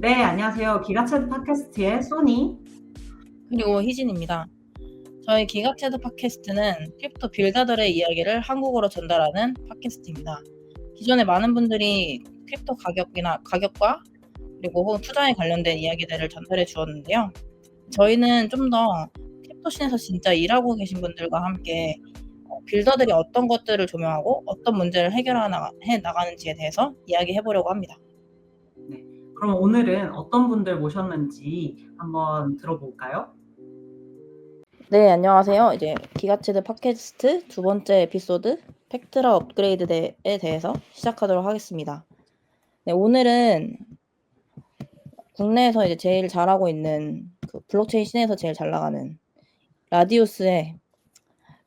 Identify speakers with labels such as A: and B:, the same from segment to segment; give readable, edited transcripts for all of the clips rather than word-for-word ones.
A: 네, 안녕하세요. 기가체드 팟캐스트의 소니.
B: 그리고 희진입니다. 저희 기가체드 팟캐스트는 크립토 빌더들의 이야기를 한국어로 전달하는 팟캐스트입니다. 기존에 많은 분들이 크립토 가격과 그리고 혹은 투자에 관련된 이야기들을 전달해 주었는데요. 저희는 좀 더 크립토 씬에서 진짜 일하고 계신 분들과 함께 빌더들이 어떤 것들을 조명하고 어떤 문제를 해 나가는지에 대해서 이야기해 보려고 합니다.
A: 네, 그럼 오늘은 어떤 분들 모셨는지 한번 들어볼까요?
B: 네, 안녕하세요. 이제 기가체드 팟캐스트 두 번째 에피소드 팩트라 업그레이드에 대해서 시작하도록 하겠습니다. 네, 오늘은 국내에서 이제 제일 잘하고 있는 그 블록체인 씬에서 제일 잘 나가는 라디우스의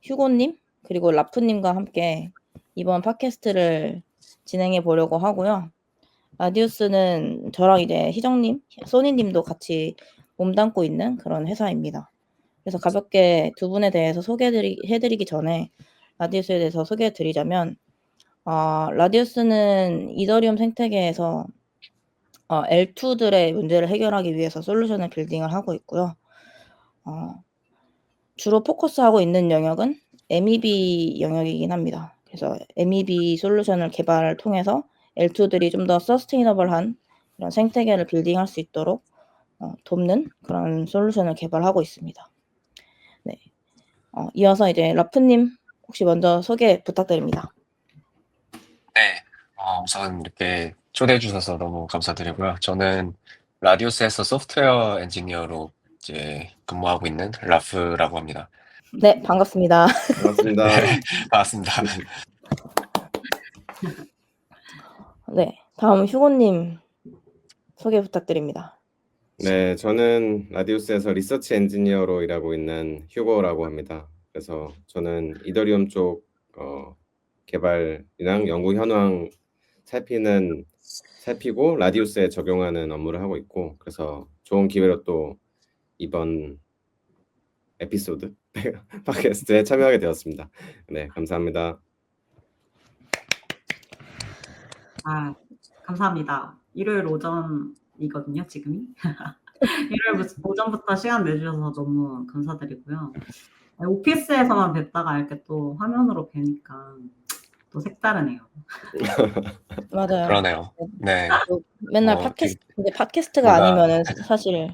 B: 휴고님 그리고 라프님과 함께 이번 팟캐스트를 진행해 보려고 하고요. 라디우스는 저랑 이제 희정님, 소니님도 같이 몸담고 있는 그런 회사입니다. 그래서 가볍게 두 분에 대해서 해드리기 전에 라디우스에 대해서 소개해드리자면, 라디우스는 이더리움 생태계에서 L2들의 문제를 해결하기 위해서 솔루션을 빌딩을 하고 있고요. 주로 포커스하고 있는 영역은 MEB 영역이긴 합니다. 그래서 MEB 솔루션을 개발을 통해서 L2들이 좀 더 서스테이너블한 이런 생태계를 빌딩할 수 있도록 돕는 그런 솔루션을 개발하고 있습니다. 네. 이어서 이제 라프님 혹시 먼저 소개 부탁드립니다.
C: 네, 우선 이렇게 초대해 주셔서 너무 감사드리고요. 저는 라디오스에서 소프트웨어 엔지니어로 이제 근무하고 있는 라프라고 합니다.
B: 네, 반갑습니다.
D: 반갑습니다.
C: 네, 반갑습니다.
B: 네, 다음 휴고님 소개 부탁드립니다.
D: 네, 저는 라디우스에서 리서치 엔지니어로 일하고 있는 휴고라고 합니다. 그래서 저는 이더리움 쪽 개발이랑 연구 현황 살피고 라디우스에 적용하는 업무를 하고 있고, 그래서 좋은 기회로 또 이번 에피소드 팟캐스트에 참여하게 되었습니다. 네, 감사합니다.
A: 감사합니다. 일요일 오전이거든요, 지금이. 일요일 오전부터 시간 내주셔서 너무 감사드리고요. 오피스에서만 뵙다가 이렇게 또 화면으로 뵈니까 또 색다르네요.
B: 맞아요.
C: 그러네요. 네,
B: 맨날
C: 되게
B: 팟캐스트가
C: 뭔가
B: 아니면은 사실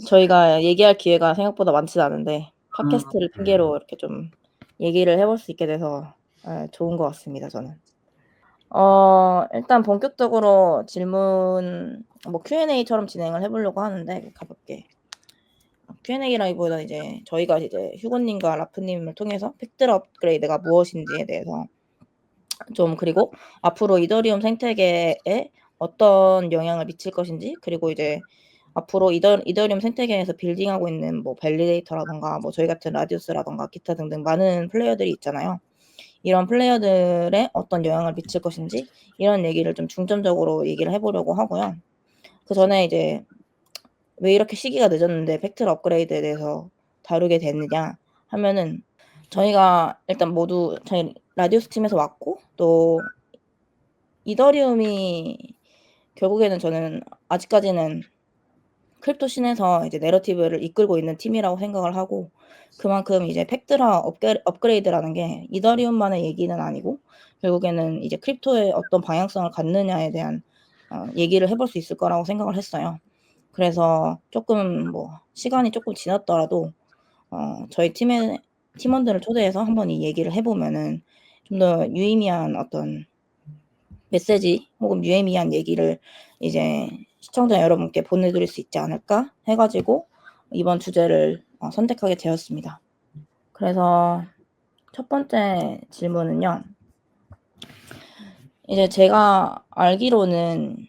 B: 저희가 얘기할 기회가 생각보다 많지 않은데 팟캐스트를 핑계로 이렇게 좀 얘기를 해볼 수 있게 돼서 좋은 것 같습니다, 저는. 일단 본격적으로 질문, Q&A처럼 진행을 해보려고 하는데, 가볍게. Q&A라기보다 이제 저희가 이제 휴고님과 라프님을 통해서 팩트라 업그레이드가 무엇인지에 대해서 그리고 앞으로 이더리움 생태계에 어떤 영향을 미칠 것인지, 그리고 이제 앞으로 이더리움 생태계에서 빌딩하고 있는 밸리데이터라던가 저희 같은 라디우스라던가 기타 등등 많은 플레이어들이 있잖아요. 이런 플레이어들에 어떤 영향을 미칠 것인지 이런 얘기를 좀 중점적으로 얘기를 해보려고 하고요. 그 전에 이제 왜 이렇게 시기가 늦었는데 팩트라 업그레이드에 대해서 다루게 됐느냐 하면은, 저희가 일단 모두 저희 라디우스 팀에서 왔고, 또 이더리움이 결국에는 저는 아직까지는 크립토 씬에서 이제 내러티브를 이끌고 있는 팀이라고 생각을 하고, 그만큼 이제 팩트라 업그레이드라는 게 이더리움만의 얘기는 아니고 결국에는 이제 크립토의 어떤 방향성을 갖느냐에 대한 얘기를 해볼 수 있을 거라고 생각을 했어요. 그래서 조금 시간이 조금 지났더라도 저희 팀의 팀원들을 초대해서 한번 이 얘기를 해보면은 좀 더 유의미한 어떤 메시지 혹은 유의미한 얘기를 이제 시청자 여러분께 보내드릴 수 있지 않을까 해가지고 이번 주제를 선택하게 되었습니다. 그래서 첫 번째 질문은요. 이제 제가 알기로는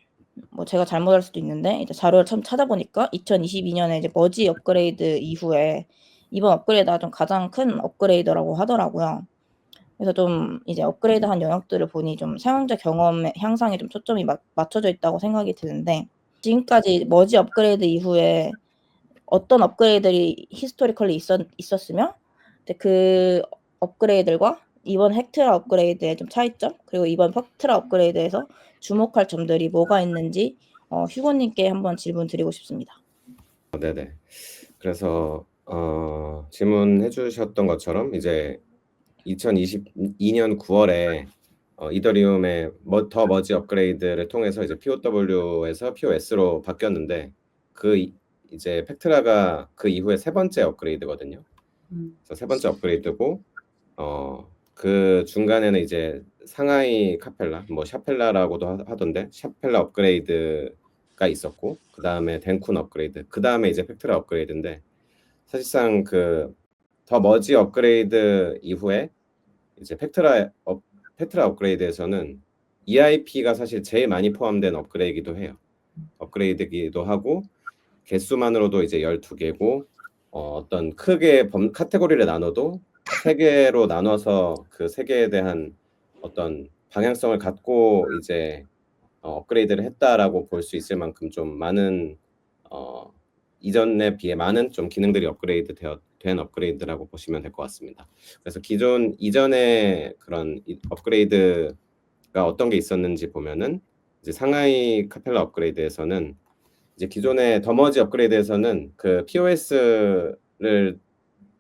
B: 제가 잘못 알 수도 있는데 이제 자료를 참 찾아보니까 2022년에 이제 머지 업그레이드 이후에 이번 업그레이드가 좀 가장 큰 업그레이드라고 하더라고요. 그래서 좀 이제 업그레이드한 영역들을 보니 좀 사용자 경험의 향상에 좀 초점이 맞춰져 있다고 생각이 드는데, 지금까지 머지 업그레이드 이후에 어떤 업그레이드들이 히스토리컬리 있었으며 그 업그레이드들과 이번 팩트라 업그레이드의 좀 차이점, 그리고 이번 팩트라 업그레이드에서 주목할 점들이 뭐가 있는지 휴고님께 한번 질문 드리고 싶습니다.
D: 네네. 그래서 질문해 주셨던 것처럼 이제 2022년 9월에 이더리움의 더 머지 업그레이드를 통해서 이제 POW에서 POS로 바뀌었는데 이제 팩트라가 그 이후에 세 번째 업그레이드거든요. 그래서 세 번째 업그레이드고 그 중간에는 이제 상하이 카펠라, 뭐 샤펠라라고도 하던데 샤펠라 업그레이드가 있었고 그 다음에 덴쿤 업그레이드, 그 다음에 이제 팩트라 업그레이드인데 사실상 그 더 머지 업그레이드 이후에 이제 팩트라 업그레이드에서는 EIP가 사실 제일 많이 포함된 업그레이드이기도 하고 개수만으로도 이제 12개고 어떤 크게 카테고리를 나눠도 3개로 나눠서 그 3개에 대한 어떤 방향성을 갖고 이제 업그레이드를 했다라고 볼 수 있을 만큼 좀 많은 이전에 비해 많은 좀 기능들이 된 업그레이드라고 보시면 될 것 같습니다. 그래서 이전에 그런 업그레이드가 어떤 게 있었는지 보면은 이제 상하이 카펠라 업그레이드에서는 이제 기존의 더머지 업그레이드에서는 그 POS를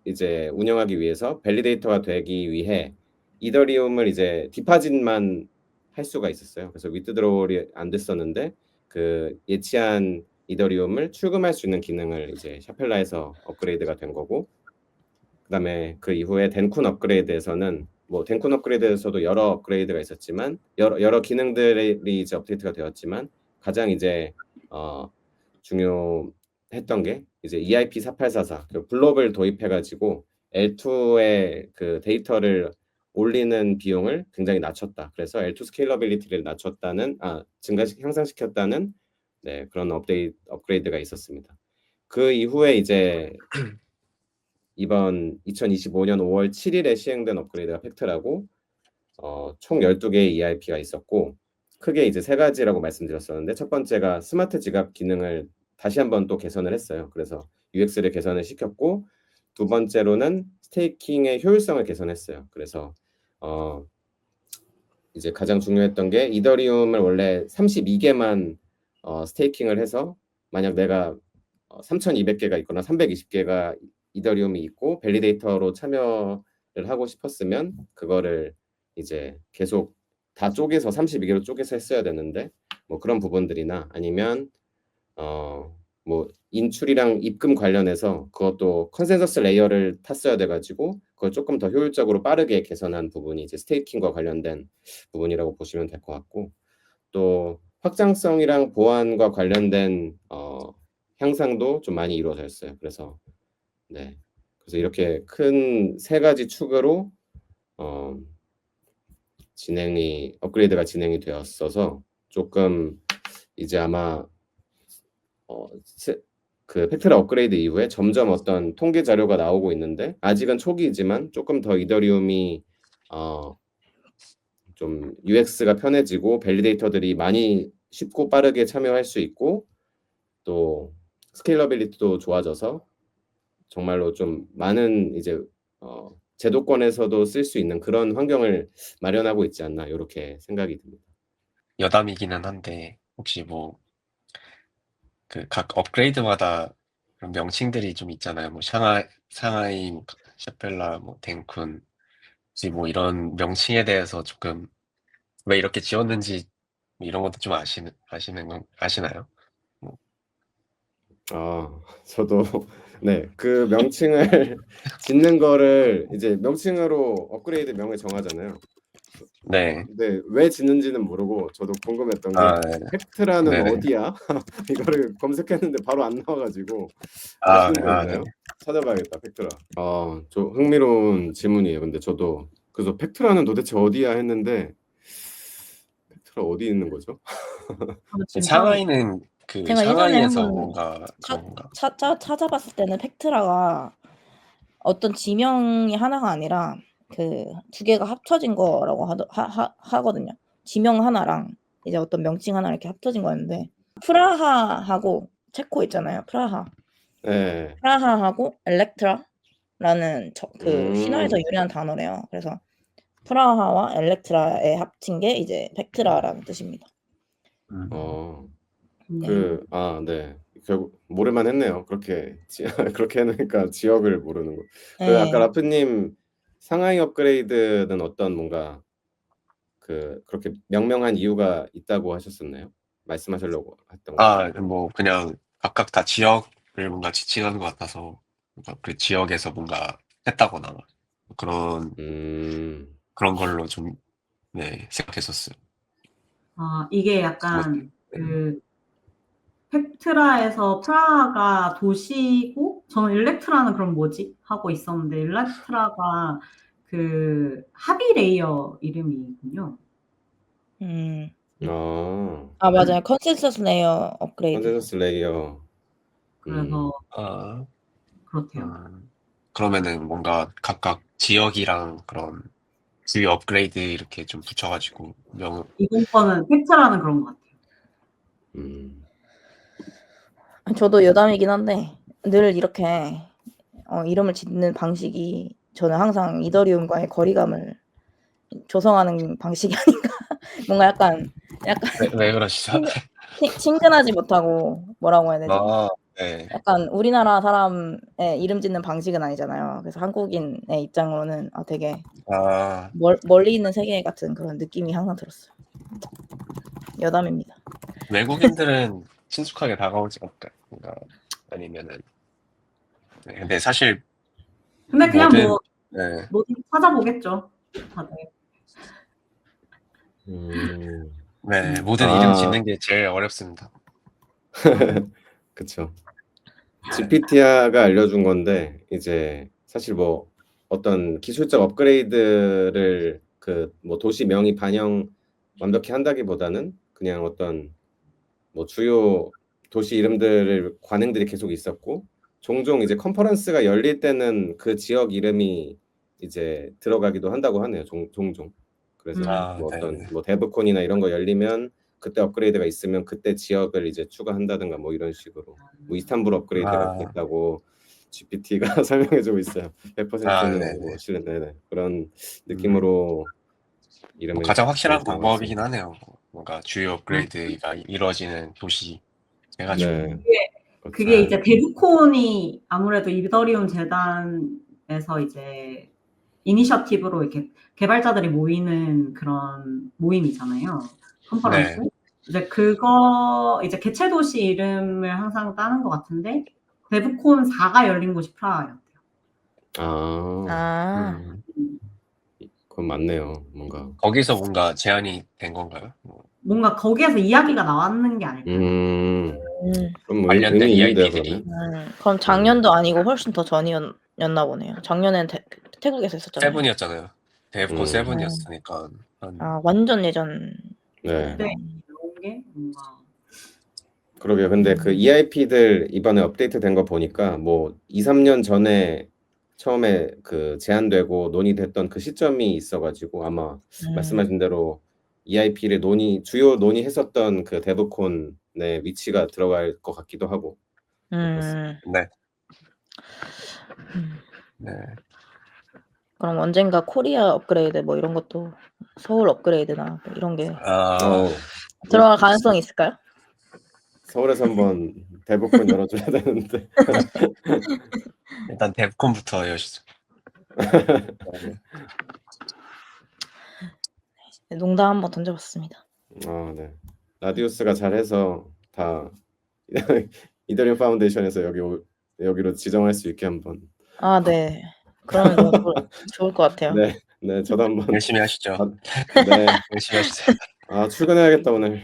D: 이제 운영하기 위해서 밸리데이터가 되기 위해 이더리움을 이제 디파짓만 할 수가 있었어요. 그래서 위드드로울이 안 됐었는데 그 예치한 이더리움을 출금할 수 있는 기능을 이제 샤펠라에서 업그레이드가 된 거고, 그다음에 그 이후에 덴쿤 업그레이드에서는 뭐 덴쿤 업그레이드에서도 여러 업그레이드가 있었지만 여러 기능들이 이제 업데이트가 되었지만 가장 이제 중요했던 게 이제 EIP 4844 그 블록을 도입해가지고 L2의 그 데이터를 올리는 비용을 굉장히 낮췄다. 그래서 L2 스케일러빌리티를 향상시켰다는 네, 그런 업그레이드가 있었습니다. 그 이후에 이제 이번 2025년 5월 7일에 시행된 업그레이드가 팩트라고 총 12개의 EIP가 있었고 크게 이제 3가지라고 말씀드렸었는데 첫 번째가 스마트 지갑 기능을 다시 한번 또 개선을 했어요. 그래서 UX를 개선을 시켰고 두 번째로는 스테이킹의 효율성을 개선했어요. 그래서 이제 가장 중요했던 게 이더리움을 원래 32개만 스테이킹을 해서 만약 내가 3,200개가 있거나 320개가 이더리움이 있고 밸리데이터로 참여를 하고 싶었으면 그거를 이제 계속 다 쪼개서 32개로 쪼개서 했어야 되는데 뭐 그런 부분들이나 아니면 뭐 인출이랑 입금 관련해서 그것도 컨센서스 레이어를 탔어야 돼가지고 그걸 조금 더 효율적으로 빠르게 개선한 부분이 이제 스테이킹과 관련된 부분이라고 보시면 될 것 같고 또 확장성이랑 보안과 관련된 향상도 좀 많이 이루어졌어요. 그래서 이렇게 큰 3가지 축으로 업그레이드가 진행이 되었어서 조금 이제 아마 그 팩트라 업그레이드 이후에 점점 어떤 통계 자료가 나오고 있는데 아직은 초기이지만 조금 더 이더리움이 좀 UX가 편해지고 밸리데이터들이 많이 쉽고 빠르게 참여할 수 있고 또 스케일러빌리티도 좋아져서 정말로 좀 많은 이제 제도권에서도 쓸 수 있는 그런 환경을 마련하고 있지 않나 이렇게 생각이 듭니다.
C: 여담이기는 한데 혹시 뭐 그 각 업그레이드마다 그런 명칭들이 좀 있잖아요. 뭐 상하이, 뭐 샤펠라, 뭐 덴쿤, 혹시 뭐 이런 명칭에 대해서 조금 왜 이렇게 지었는지 뭐 이런 것도 좀 아시나요?
D: 저도 네, 그 명칭을 짓는 거를 이제 명칭으로 업그레이드 명을 정하잖아요.
C: 네.
D: 근데 왜 짓는지는 모르고 저도 궁금했던 게
C: 네.
D: 팩트라는
C: 네네.
D: 어디야? 이거를 검색했는데 바로 안 나와가지고
C: 아,
D: 아시는 거
C: 아,
D: 있나요?
C: 네.
D: 찾아봐야겠다. 팩트라. 저 흥미로운 질문이에요. 근데 저도 그래서 팩트라는 도대체 어디야 했는데 팩트라 어디 있는 거죠?
C: 상하이는 그
B: 제가 예전에
C: 상하이에서
B: 한번
C: 뭔가 그런 건가?
B: 찾아봤을 때는 팩트라가 어떤 지명이 하나가 아니라 그 2개가 합쳐진 거라고 하거든요. 지명 하나랑 이제 어떤 명칭 하나 이렇게 합쳐진 거였는데 프라하하고 체코 있잖아요.
D: 네.
B: 프라하하고 엘렉트라라는 그 신화에서 유래한 단어래요. 그래서 프라하와 엘렉트라에 합친 게 이제 팩트라라는 뜻입니다.
D: 그 네. 결국 모를만 했네요. 그렇게 그렇게 해 놓으니까 지역을 모르는 거. 그 아까
B: 네.
D: 라프님 상하이 업그레이드는 어떤 뭔가 그렇게 명명한 이유가 있다고 하셨었나요? 말씀하시려고 했던 것 같은데.
C: 뭐 그냥 각각 다 지역을 뭔가 지칭하는 것 같아서 뭔가 그 지역에서 뭔가 했다거나 그런
D: 음.
C: 걸로 좀 생각했었어요.
A: 이게
C: 뭐
A: 약간
C: 네.
A: 펙트라에서 프라하가 도시고 저는 일렉트라는 그럼 뭐지? 하고 있었는데 일렉트라가 그 하비 레이어 이름이군요.
B: 맞아요. 컨센서스 레이어 업그레이드.
D: 컨센서스 레이어.
A: 그래서 그렇대요.
C: 그러면은 뭔가 각각 지역이랑 그런 주요 업그레이드 이렇게 좀 붙여가지고
A: 이번 거는 펙트라는 그런 것 같아요.
B: 저도 여담이긴 한데 늘 이렇게 이름을 짓는 방식이 저는 항상 이더리움과의 거리감을 조성하는 방식이 아닌가. 뭔가 약간
C: 왜 그러시죠?
B: 친근하지 못하고 뭐라고 해야 되지?
C: 네.
B: 약간 우리나라 사람의 이름 짓는 방식은 아니잖아요. 그래서 한국인의 입장으로는 되게 멀리 있는 세계 같은 그런 느낌이 항상 들었어요. 여담입니다.
C: 외국인들은 친숙하게 다가오지 않을까? 뭔가 아니면은 근데 사실
A: 근데 그냥
C: 뭐든
A: 뭐든 찾아보겠죠. 다들.
C: 모든 이름 짓는 게 제일 어렵습니다.
D: 그쵸. GPT가 알려준 건데 이제 사실 뭐 어떤 기술적 업그레이드를 뭐 도시명이 반영 완벽히 한다기보다는 그냥 어떤 뭐 주요 도시 이름들을 관행들이 계속 있었고 종종 이제 컨퍼런스가 열릴 때는 그 지역 이름이 이제 들어가기도 한다고 하네요. 종종. 그래서 뭐 어떤 뭐 데브콘이나 이런 거 열리면 그때 업그레이드가 있으면 그때 지역을 이제 추가한다든가 뭐 이런 식으로 뭐 이스탄불 업그레이드가 됐다고 GPT가 설명해주고 있어요. 100%는 뭐 실은 그런 느낌으로 이름을
C: 가장 확실한
D: 지어준 것
C: 방법이긴
D: 같습니다.
C: 하네요. 뭔가 주요 업그레이드가 이루어지는 도시 해가지고.
A: 그게 이제 데브콘이 아무래도 이더리움 재단에서 이제 이니셔티브로 이렇게 개발자들이 모이는 그런 모임이잖아요. 컨퍼런스. 이제 그거 이제 개체 도시 이름을 항상 따는 것 같은데 데브콘 4가 열린 곳이 프라하였대요.
D: 그건 맞네요. 뭔가
C: 거기서 뭔가 제안이 된 건가요?
A: 뭔가 거기에서 이야기가 나왔는 게 아닐까요?
D: 그럼
C: 관련된
D: 의미 있는데요,
C: EIP들이.
D: 그러면?
B: 그럼 작년도 아니고 훨씬 더 전이었나 보네요. 작년엔 태국에서 했었잖아요.
C: 세븐이었잖아요. 데브콘 세븐이었으니까.
B: 완전 예전.
A: 네. 이런 게 뭔가
D: 그러게요. 근데 그 EIP들 이번에 업데이트된 거 보니까 뭐 2-3년 전에 처음에 그 제안되고 논의됐던 그 시점이 있어가지고 아마 말씀하신 대로 EIP를 주요 논의했었던 그 데브콘의 위치가 들어갈 것 같기도 하고.
B: 그럼 언젠가 코리아 업그레이드 뭐 이런 것도 서울 업그레이드나 뭐 이런 게 들어갈 가능성이 있을까요?
D: 서울에서 한번 데브콘 열어줘야 되는데.
C: 일단 데브콘부터 여시죠.
B: 농담 한번 던져봤습니다.
D: 네. 라디우스가 잘해서 다 이더리움 파운데이션에서 여기로 지정할 수 있게 한번.
B: 네. 그러면 너무 좋을 것 같아요.
D: 네, 저도 한번
C: 열심히 하시죠.
D: 네,
C: 열심히 하시죠.
D: 출근해야겠다 오늘.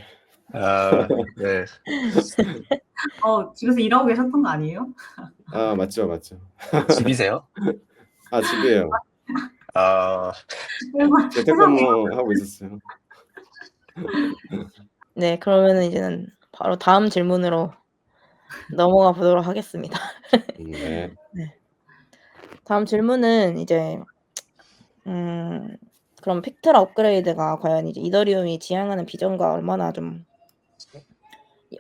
C: 네.
A: 집에서 일하고 계셨던 거 아니에요?
D: 맞죠.
C: 집이세요?
D: 집이에요. 재택근무 하고 있었어요.
B: 네, 그러면은 이제는 바로 다음 질문으로 넘어가 보도록 하겠습니다.
D: 네.
B: 다음 질문은 이제 그럼 팩트라 업그레이드가 과연 이제 이더리움이 지향하는 비전과 얼마나 좀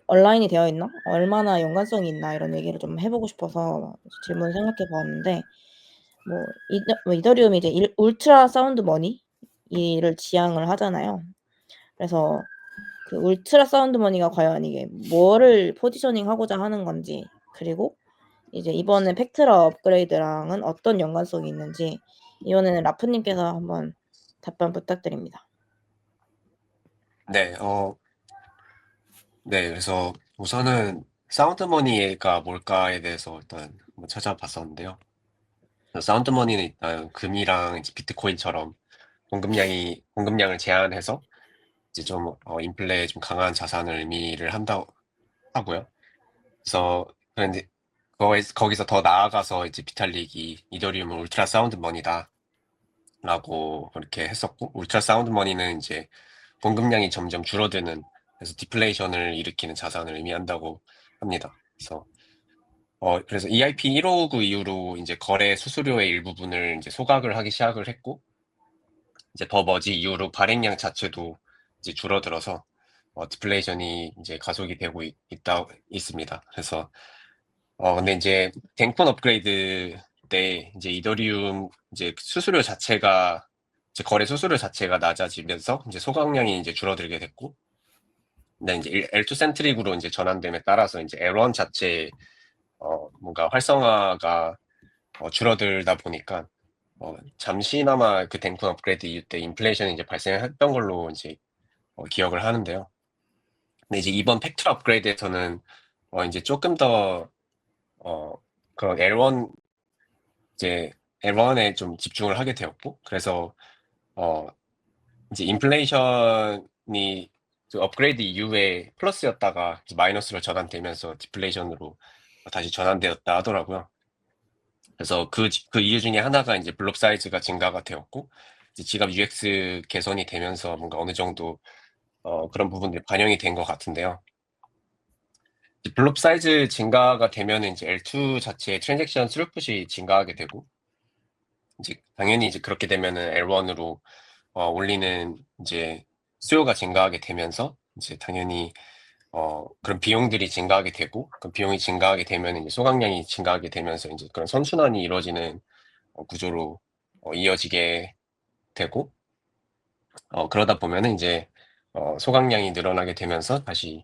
B: 온라인이 되어 있나? 얼마나 연관성이 있나? 이런 얘기를 좀 해보고 싶어서 질문을 생각해 보았는데 이더리움이 이제 울트라 사운드 머니를 지향을 하잖아요. 그래서 그 울트라 사운드 머니가 과연 이게 뭐를 포지셔닝 하고자 하는 건지, 그리고 이제 이번에 팩트라 업그레이드랑은 어떤 연관성이 있는지 이번에는 라프님께서 한번 답변 부탁드립니다.
C: 네, 네, 그래서 우선은 사운드머니가 뭘까에 대해서 일단 한번 찾아봤었는데요. 사운드머니는 일단 금이랑 이제 비트코인처럼 공급량을 제한해서 이제 좀 인플레에 좀 강한 자산을 의미를 한다고 하고요. 그래서 그런데 거기서 더 나아가서 이제 비탈릭이 이더리움은 울트라 사운드 머니다 라고 그렇게 했었고, 울트라 사운드 머니는 이제 공급량이 점점 줄어드는, 그래서 디플레이션을 일으키는 자산을 의미한다고 합니다. 그래서 EIP 1559 이후로 이제 거래 수수료의 일부분을 이제 소각을 하기 시작을 했고, 이제 더 머지 이후로 발행량 자체도 이제 줄어들어서 디플레이션이 이제 가속이 되고 있습니다. 그래서 근데 이제 댕콘 업그레이드 때 이제 이더리움 이제 수수료 자체가 이제 거래 수수료 자체가 낮아지면서 이제 소각량이 이제 줄어들게 됐고, 근데 이제 L2 센트릭으로 이제 전환됨에 따라서 이제 L1 자체 뭔가 활성화가 줄어들다 보니까 잠시나마 그 댕콘 업그레이드 이후 때 인플레이션이 이제 발생했던 걸로 이제 기억을 하는데요. 근데 이제 이번 팩트라 업그레이드에서는 이제 조금 더 그런 L1에 좀 집중을 하게 되었고, 그래서 이제 인플레이션이 그 업그레이드 이후에 플러스였다가 이제 마이너스로 전환되면서 디플레이션으로 다시 전환되었다 하더라고요. 그래서 그 이유 중에 하나가 이제 블록 사이즈가 증가가 되었고, 이제 지갑 UX 개선이 되면서 뭔가 어느 정도 그런 부분들이 반영이 된 것 같은데요. 블록 사이즈 증가가 되면은 이제 L2 자체의 트랜잭션 스루풋이 증가하게 되고, 이제 당연히 이제 그렇게 되면은 L1으로 올리는 이제 수요가 증가하게 되면서 이제 당연히 그런 비용들이 증가하게 되고, 그 비용이 증가하게 되면 이제 소각량이 증가하게 되면서 이제 그런 선순환이 이루어지는 구조로 이어지게 되고, 그러다 보면은 이제 소각량이 늘어나게 되면서 다시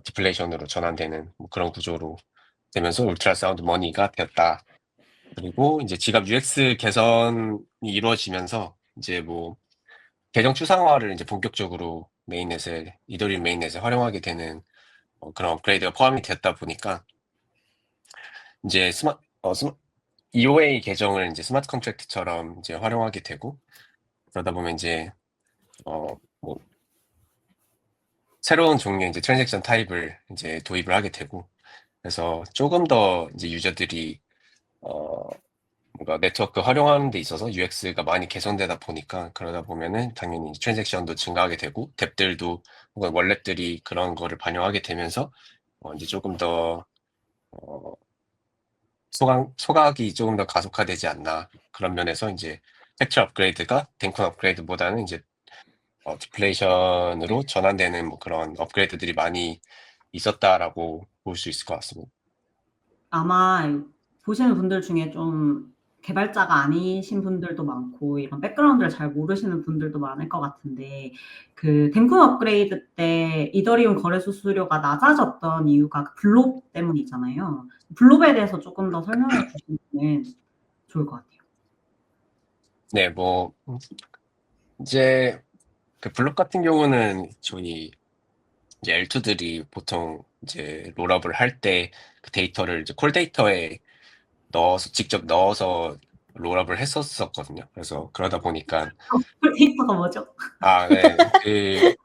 C: 디플레이션으로 전환되는 뭐 그런 구조로 되면서 울트라 사운드 머니가 되었다. 그리고 이제 지갑 UX 개선이 이루어지면서 이제 뭐 계정 추상화를 이제 본격적으로 이더리움 메인넷에 활용하게 되는 그런 업그레이드가 포함이 됐다 보니까 이제 EOA 계정을 이제 스마트 컨트랙트처럼 이제 활용하게 되고, 그러다 보면 이제 뭐 새로운 종류의 이제 트랜잭션 타입을 이제 도입을 하게 되고, 그래서 조금 더 이제 유저들이 뭔가 네트워크 활용하는 데 있어서 UX가 많이 개선되다 보니까, 그러다 보면은 당연히 트랜잭션도 증가하게 되고, 뎁들도 혹은 월렛들이 그런 거를 반영하게 되면서 이제 조금 더 소각이 조금 더 가속화되지 않나, 그런 면에서 이제 팩트라 업그레이드가 댕콘 업그레이드보다는 이제 디플레이션으로 전환되는 뭐 그런 업그레이드들이 많이 있었다라고 볼 수 있을 것 같습니다.
A: 아마 보시는 분들 중에 좀 개발자가 아니신 분들도 많고 이런 백그라운드를 잘 모르시는 분들도 많을 것 같은데, 그 댕콘 업그레이드 때 이더리움 거래 수수료가 낮아졌던 이유가 그 블록 때문이잖아요. 블록에 대해서 조금 더 설명해 주시면 좋을 것 같아요.
C: 네, 뭐 이제 그 블록 같은 경우는 저희 이제 L2들이 보통 이제 롤업을 할 때 그 데이터를 이제 콜 데이터에 직접 넣어서 롤업을 했었거든요. 그래서 그러다 보니까
A: 데이터가 뭐죠?
C: 네,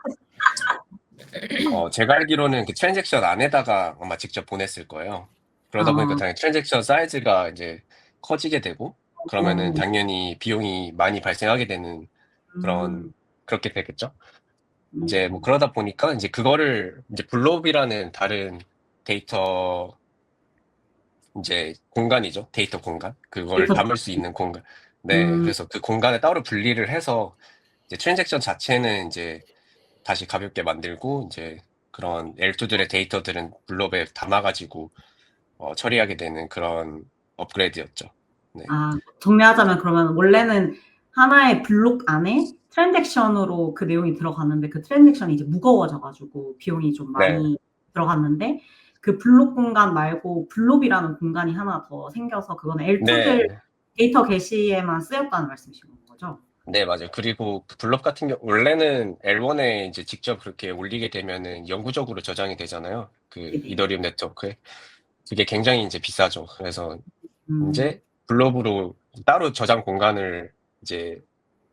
C: 제가 알기로는 그 트랜잭션 안에다가 아마 직접 보냈을 거예요. 그러다 보니까 당연히 트랜잭션 사이즈가 이제 커지게 되고, 그러면은 당연히 비용이 많이 발생하게 되는 그렇게 되겠죠. 이제 뭐 그러다 보니까 이제 그거를 이제 블롭이라는 다른 데이터 이제 공간이죠. 데이터 공간. 그걸 담을 수 있는 공간. 네, 그래서 그 공간을 따로 분리를 해서 이제 트랜잭션 자체는 이제 다시 가볍게 만들고, 이제 그런 L2들의 데이터들은 블롭에 담아가지고 처리하게 되는 그런 업그레이드였죠. 네.
A: 정리하자면 그러면 원래는 하나의 블록 안에 트랜잭션으로 그 내용이 들어갔는데 그 트랜잭션이 이제 무거워져가지고 비용이 좀 많이 들어갔는데 그 블록 공간 말고 블롭이라는 공간이 하나 더 생겨서 그거는 L2들
C: 네.
A: 데이터 게시에만 쓰였다는 말씀이신 거죠?
C: 네, 맞아요. 그리고 그 블록 같은 경우 원래는 L1에 이제 직접 그렇게 올리게 되면은 영구적으로 저장이 되잖아요. 그
A: 네네.
C: 이더리움 네트워크에. 그게 굉장히 이제 비싸죠. 그래서
A: 음,
C: 이제 블록으로 따로 저장 공간을 이제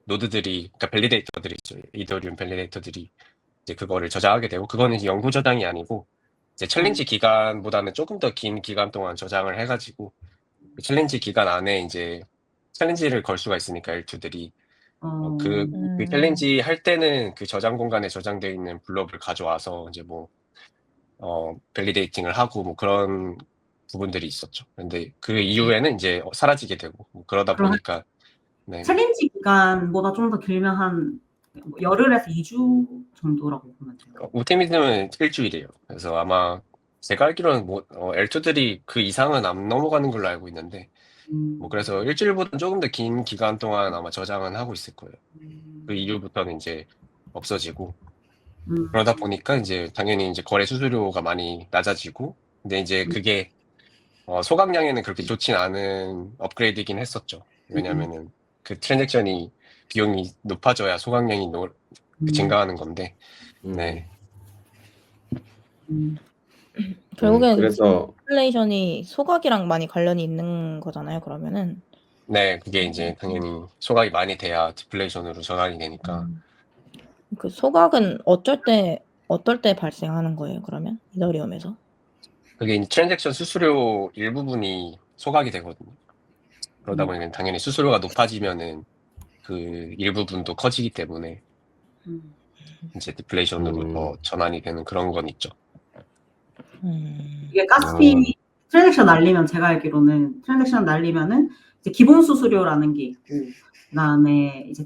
C: 노드들이, 그러니까 밸리데이터들이 있죠. 이더리움 밸리데이터들이 이제 그거를 저장하게 되고, 그거는 이제 영구 저장이 아니고 이제 챌린지 기간보다는 조금 더 긴 기간 동안 저장을 해가지고 그 챌린지 기간 안에 이제 챌린지를 걸 수가 있으니까 L2들이 그 챌린지 할 때는 그 저장 공간에 저장되어 있는 블록을 가져와서 이제 뭐 밸리데이팅을 하고 뭐 그런 부분들이 있었죠. 근데 그 이후에는 이제 사라지게 되고 뭐 그러다
A: 그럼
C: 보니까 네.
A: 챌린지 기간보다 좀 더 길면 한 열흘에서 2주 정도라고 보면 돼요.
C: 오티미즘은 일주일이에요. 그래서 아마 제가 알기로는 뭐 L2들이 그 이상은 안 넘어가는 걸로 알고 있는데 뭐 그래서 일주일보다 조금 더 긴 기간 동안 아마 저장은 하고 있을 거예요. 그 이후부터는 이제 없어지고 그러다 보니까 이제 당연히 이제 거래 수수료가 많이 낮아지고 근데 이제 그게 소각량에는 그렇게 좋진 않은 업그레이드이긴 했었죠. 왜냐면은 그 트랜잭션이 비용이 높아져야 소각량이 증가하는 건데 네.
B: 결국엔
D: 그래서
B: 디플레이션이 소각이랑 많이 관련이 있는 거잖아요. 그러면은
C: 네, 그게 이제 당연히 소각이 많이 돼야 디플레이션으로 전환이 되니까.
B: 그 소각은 어떨 때 발생하는 거예요? 그러면 이더리움에서?
C: 그게 이제 트랜잭션 수수료 일부분이 소각이 되거든요. 그러다 보니까 당연히 수수료가 높아지면은 그 일부분도 커지기 때문에 이제 디플레이션으로 더 전환이 되는 그런 건 있죠.
A: 이게 가스피 트랜잭션 날리면 제가 알기로는 트랜잭션 날리면은 이제 기본 수수료라는 게 있고 그다음에 이제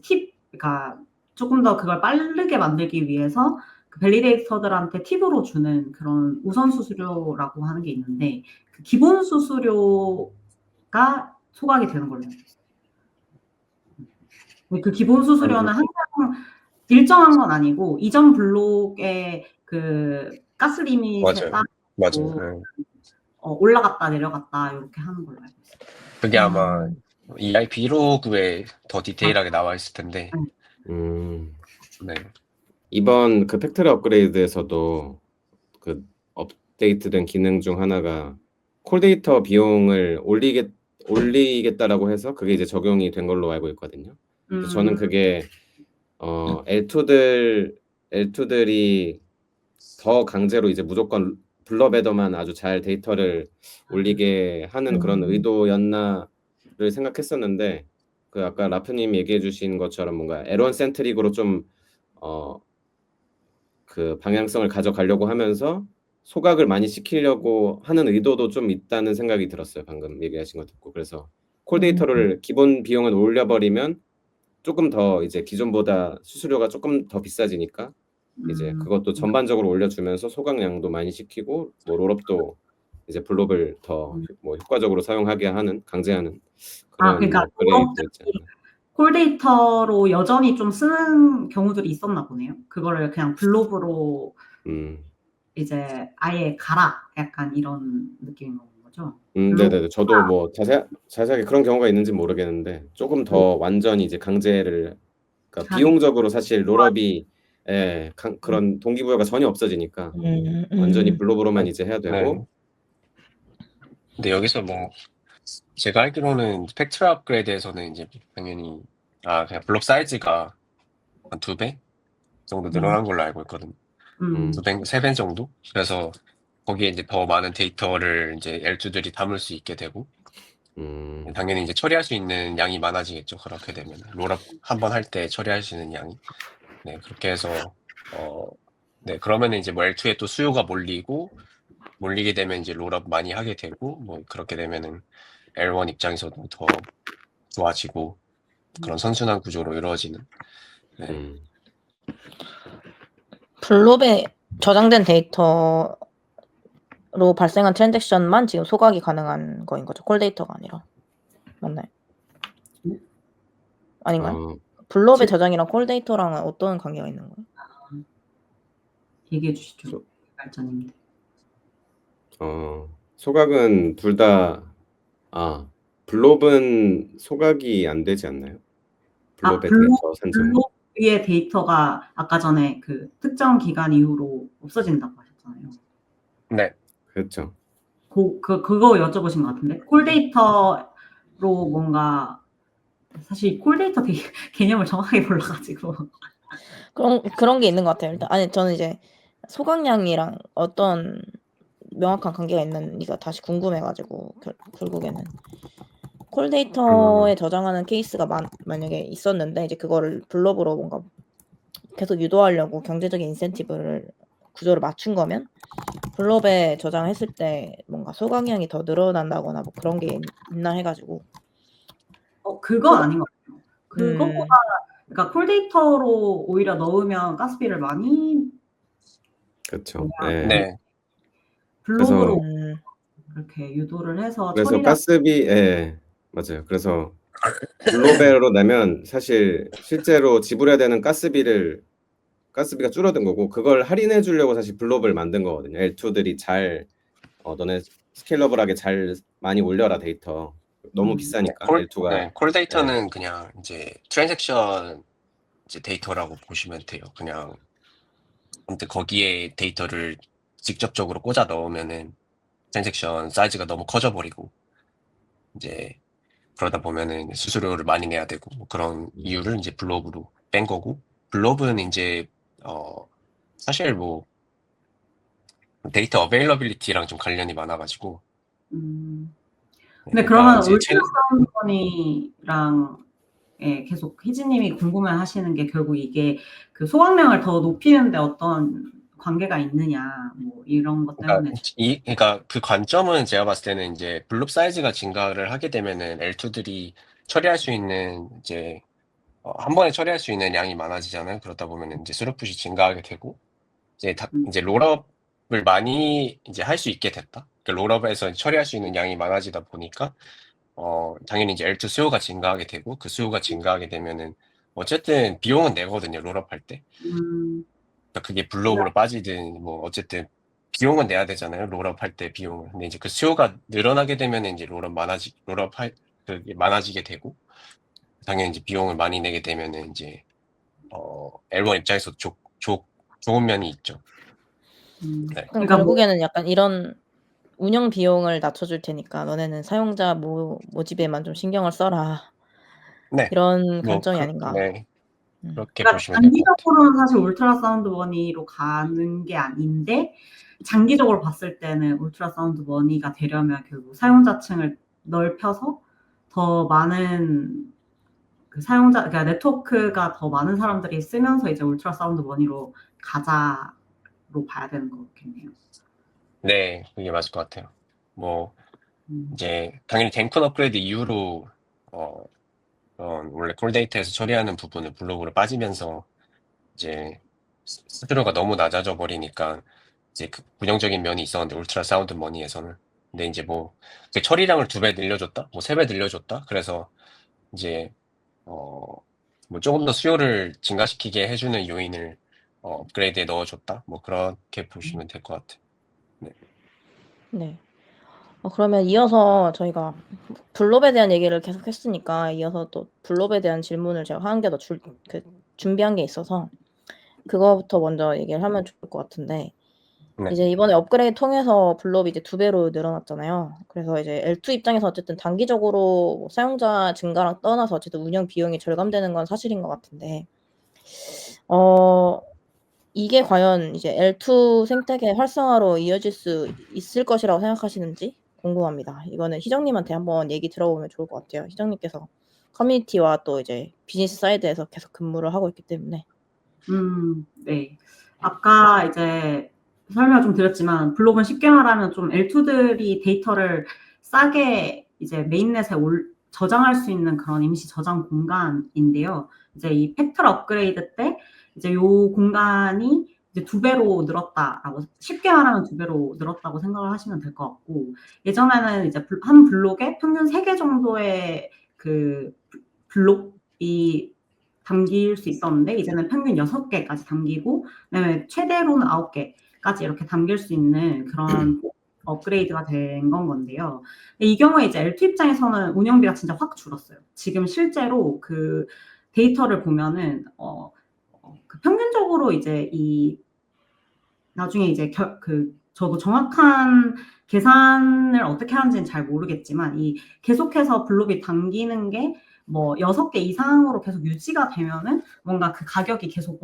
A: 그러니까 조금 더 그걸 빠르게 만들기 위해서 그 밸리데이터들한테 팁으로 주는 그런 우선 수수료라고 하는 게 있는데 그 기본 수수료가 소각이 되는 걸로. 그 기본 수수료는 항상 일정한 건 아니고 이전 블록의 그 가스 리밋에 따라서 올라갔다 내려갔다 이렇게 하는 걸로 알고 있어요.
C: 그게 아마 EIP 159에 더 디테일하게 나와 있을 텐데.
D: 네. 이번 그 팩토리 업그레이드에서도 그 업데이트된 기능 중 하나가 콜데이터 비용을 올리겠다라고 해서 그게 이제 적용이 된 걸로 알고 있거든요. 그래서 저는 그게 L2들이 더 강제로 이제 무조건 블럽에더만 아주 잘 데이터를 올리게 하는 그런 의도였나를 생각했었는데 그 아까 라프님 얘기해 주신 것처럼 뭔가 L1 센트릭으로 좀 그 방향성을 가져가려고 하면서 소각을 많이 시키려고 하는 의도도 좀 있다는 생각이 들었어요. 방금 얘기하신 거 듣고. 그래서 콜데이터를 기본 비용을 올려버리면 조금 더 이제 기존보다 수수료가 조금 더 비싸지니까 이제 그것도 전반적으로 올려주면서 소각량도 많이 시키고 뭐 롤업도 이제 블록을 더 뭐 효과적으로 사용하게 하는 강제하는 그런
A: 그러니까
D: 업그레이드 있잖아요.
A: 콜데이터로 여전히 좀 쓰는 경우들이 있었나 보네요. 그거를 그냥 블록으로 이제 아예 가라 약간 이런 느낌인 거죠.
D: 네네네. 저도 뭐 자세하게 그런 경우가 있는지 모르겠는데 조금 더 완전히 이제 강제를 그러니까 비용적으로 사실 롤업이 그런 동기부여가 전혀 없어지니까 완전히 블록으로만 이제 해야 되고.
C: 근데 여기서 뭐 제가 알기로는 팩토리 업그레이드에서는 이제 당연히 그냥 블록 사이즈가 한 2배 정도 늘어난 걸로 알고 있거든요. 2배, 3배 정도? 그래서 거기에 이제 더 많은 데이터를 이제 L2들이 담을 수 있게 되고 당연히 이제 처리할 수 있는 양이 많아지겠죠. 그렇게 되면 롤업 한번 할 때 처리할 수 있는 양이. 네, 그렇게 해서 네, 그러면 이제 뭐 L2에 또 수요가 몰리게 되면 이제 롤업 많이 하게 되고 뭐 그렇게 되면은 L1 입장에서도 더 좋아지고 그런 선순환 구조로 이루어지는. 네.
B: 블롭에 저장된 데이터로 발생한 트랜잭션만 지금 소각이 가능한 거인 거죠. 콜데이터가 아니라. 맞나요? 아닌가요?
D: 어,
B: 블럽의
A: 실-
B: 저장이랑 콜데이터랑은 어떤 관계가 있는 거예요?
A: 얘기해 주시죠,
D: 소-
A: 개발자님.
D: 소각은 둘 다, 블롭은 소각이 안 되지 않나요?
A: 아,
D: 블롭의 데이터 산정은?
A: 블록 위의 데이터가 아까 전에 그 특정 기간 이후로 없어진다고 하셨잖아요.
C: 네.
D: 그렇죠.
A: 그거 여쭤보신 것 같은데 콜데이터로 뭔가 사실 콜데이터 개념을 정확하게 몰라가지고
B: 그런 게 있는 것 같아요. 일단 아니 저는 이제 소각량이랑 어떤 명확한 관계가 있는지가 다시 궁금해가지고 결국에는 콜데이터에 저장하는 케이스가 만약에 있었는데 이제 그거를 블럽으로 뭔가 계속 유도하려고 경제적인 인센티브를 구조를 맞춘 거면 블럽에 저장했을 때 뭔가 소각량이 더 늘어난다거나 뭐 그런 게 있나 해가지고
A: 그건 아닌 것 같아요. 그거보다
B: 음,
A: 그러니까 콜데이터로 오히려 넣으면 가스비를 많이
D: 그렇죠.
A: 뭐냐,
D: 네.
C: 네.
A: 블록으로
B: 음,
A: 그렇게 유도를 해서
D: 그래서
A: 처리를
D: 가스비, 예, 맞아요. 그래서 블로베로 내면 사실 실제로 지불해야 되는 가스비가 줄어든 거고, 그걸 할인해 주려고 사실 블롭을 만든 거거든요. L2들이 너네 스케일러블하게 잘 많이 올려라 데이터. 너무
A: 음.
D: 비싸니까
C: 콜,
D: L2가.
C: 네, 콜 데이터는 그냥 이제 트랜잭션 이제 데이터라고 보시면 돼요. 그냥 근데 거기에 데이터를 직접적으로 꽂아 넣으면은 트랜잭션 사이즈가 너무 커져버리고 이제 그러다 보면은 수수료를 많이 내야 되고 뭐 그런 이유를 이제 블롭으로 뺀 거고 블롭은 이제 사실 뭐 데이터 어베일러빌리티랑 좀 관련이 많아가지고
A: 근데
C: 그러니까
A: 그러면
C: 이제
A: 울트라 사운드 버니랑 계속 희진님이 궁금해하시는 게 결국 이게 그 소각량을 더 높이는데 어떤 관계가 있느냐 뭐 이런 것 때문에
C: 그러니까 그 관점은 제가 봤을 때는 이제 블록 사이즈가 증가를 하게 되면은 L2들이 처리할 수 있는 이제 한 번에 처리할 수 있는 양이 많아지잖아요. 그러다 보면 이제 스루풋이 증가하게 되고 이제 롤업을 많이 이제 할 수 있게 됐다. 그러니까 롤업에서 처리할 수 있는 양이 많아지다 보니까 당연히 이제 L2 수요가 증가하게 되고 그 수요가 증가하게 되면은 어쨌든 비용은 내거든요. 롤업할 때. 그러니까 그게 블록으로 빠지든 뭐 어쨌든 비용은 내야 되잖아요. 롤업 할 때 비용을. 근데 이제 그 수요가 늘어나게 되면 이제 그게 많아지게 되고 당연히 이제 비용을 많이 내게 되면은 이제 L1 입장에서 좋은 면이 있죠. 네.
B: 그럼
A: 그러니까 뭐
B: 결국에는 약간 이런 운영 비용을 낮춰줄 테니까 너네는 사용자 모집에만 좀 신경을 써라.
C: 네.
B: 이런
C: 뭐
B: 관점이 아닌가.
C: 네. 그렇게
A: 그러니까
C: 보시면 될 것 같아요.
A: 단기적으로는 사실 울트라 사운드 머니로 가는 게 아닌데 장기적으로 봤을 때는 울트라 사운드 머니가 되려면 결국 사용자층을 넓혀서 더 많은 그 그러니까 네트워크가 더 많은 사람들이 쓰면서 이제 울트라 사운드 머니로 가자로 봐야 되는 거겠네요.
C: 네, 그게 맞을 것 같아요. 뭐 이제 당연히 덴쿤 업그레이드 이후로 원래 콜데이터에서 처리하는 부분을 블록으로 빠지면서 이제 수수료가 너무 낮아져 버리니까 이제 그 부정적인 면이 있었는데 울트라 사운드 머니에서는 근데 이제 뭐 그 처리량을 2배 늘려줬다, 뭐 3배 늘려줬다. 그래서 이제 뭐 조금 더 수요를 증가시키게 해주는 요인을 업그레이드에 넣어줬다. 뭐 그렇게 보시면 될 것 같아요. 네.
B: 네. 그러면 이어서 저희가 블롭에 대한 얘기를 계속 했으니까 이어서 또 블롭에 대한 질문을 제가 한 개 더 준비한 게 있어서 그거부터 먼저 얘기를 하면 좋을 것 같은데
C: 네.
B: 이제 이번에 업그레이드 통해서 블롭이 이제 2배로 늘어났잖아요. 그래서 이제 L2 입장에서 어쨌든 단기적으로 뭐 사용자 증가랑 떠나서 어쨌든 운영 비용이 절감되는 건 사실인 것 같은데 이게 과연 이제 L2 생태계 활성화로 이어질 수 있을 것이라고 생각하시는지 궁금합니다. 이거는 희정님한테 한번 얘기 들어보면 좋을 것 같아요. 희정님께서 커뮤니티와 또 이제 비즈니스 사이드에서 계속 근무를 하고 있기 때문에.
A: 네. 아까 이제 설명을 좀 드렸지만 블록은 쉽게 말하면 좀 L2들이 데이터를 싸게 이제 메인넷에 저장할 수 있는 그런 임시 저장 공간인데요. 이제 이 팩트럴 업그레이드 때 이제 요 공간이 이제 2배로 늘었다라고 쉽게 말하면 2배로 늘었다고 생각을 하시면 될 것 같고 예전에는 이제 한 블록에 평균 3개 정도의 그 블록 이 담길 수 있었는데 이제는 평균 6개까지 담기고 그다음에 최대로는 9개까지 이렇게 담길 수 있는 그런 업그레이드가 된 건데요. 이 경우에 이제 L2 입장에서는 운영비가 진짜 확 줄었어요. 지금 실제로 그 데이터를 보면은 그 평균적으로 이제 이 나중에 이제 저도 정확한 계산을 어떻게 하는지는 잘 모르겠지만 이 계속해서 블록이 당기는 게 뭐 6개 이상으로 계속 유지가 되면은 뭔가 그 가격이 계속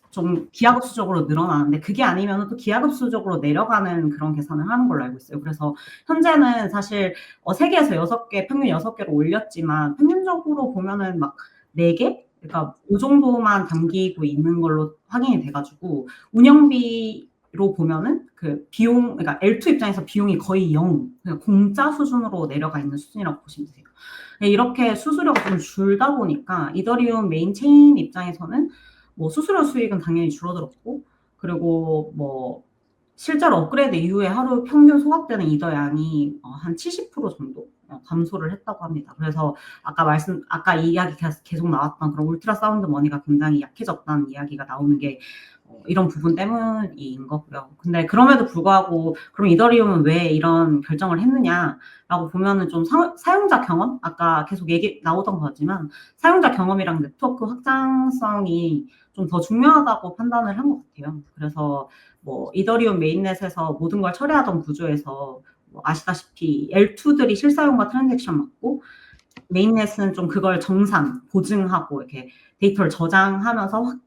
A: 좀 기하급수적으로 늘어나는데 그게 아니면은 또 기하급수적으로 내려가는 그런 계산을 하는 걸로 알고 있어요. 그래서 현재는 사실 3개에서 6개, 평균 6개로 올렸지만 평균적으로 보면은 막 4개? 그러니까 이 정도만 담기고 있는 걸로 확인이 돼가지고 운영비로 보면은 그 비용, 그러니까 L2 입장에서 비용이 거의 0, 그냥 공짜 수준으로 내려가 있는 수준이라고 보시면 되세요. 이렇게 수수료가 좀 줄다 보니까 이더리움 메인 체인 입장에서는 뭐 수수료 수익은 당연히 줄어들었고 그리고 뭐 실제로 업그레이드 이후에 하루 평균 소각되는 이더 양이 한 70% 정도 감소를 했다고 합니다. 그래서 아까 이야기 계속 나왔던 그런 울트라 사운드 머니가 굉장히 약해졌다는 이야기가 나오는 게 이런 부분 때문인 거고요. 근데 그럼에도 불구하고 그럼 이더리움은 왜 이런 결정을 했느냐라고 보면은 좀 사용자 경험, 아까 계속 얘기 나오던 거지만 사용자 경험이랑 네트워크 확장성이 좀 더 중요하다고 판단을 한 것 같아요. 그래서 뭐 이더리움 메인넷에서 모든 걸 처리하던 구조에서 뭐 아시다시피 L2들이 실사용과 트랜잭션 맞고 메인넷은 좀 그걸 정산, 보증하고 이렇게 데이터를 저장하면서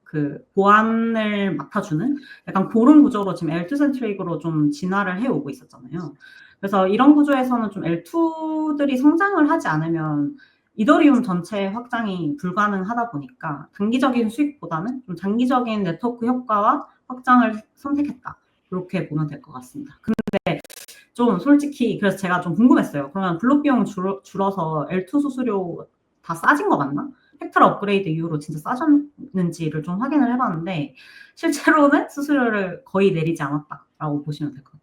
A: 그 보안을 맡아주는 약간 그런 구조로 지금 L2 센트릭으로 좀 진화를 해오고 있었잖아요. 그래서 이런 구조에서는 좀 L2들이 성장을 하지 않으면 이더리움 전체 확장이 불가능하다 보니까 단기적인 수익보다는 좀 장기적인 네트워크 효과와 확장을 선택했다. 이렇게 보면 될 것 같습니다. 근데 좀 솔직히 그래서 제가 좀 궁금했어요. 그러면 블록 비용 줄어서 L2 수수료 다 싸진 거 맞나? 팩트라 업그레이드 이후로 진짜 싸졌는지를 좀 확인을 해봤는데 실제로는 수수료를 거의 내리지 않았다라고 보시면 될 것 같아요.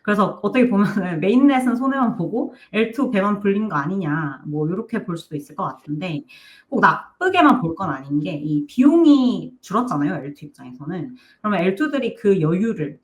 A: 그래서 어떻게 보면은 메인넷은 손해만 보고 L2 배만 불린 거 아니냐 뭐 이렇게 볼 수도 있을 것 같은데 꼭 나쁘게만 볼 건 아닌 게 이 비용이 줄었잖아요. L2 입장에서는. 그러면 L2들이 그 여유를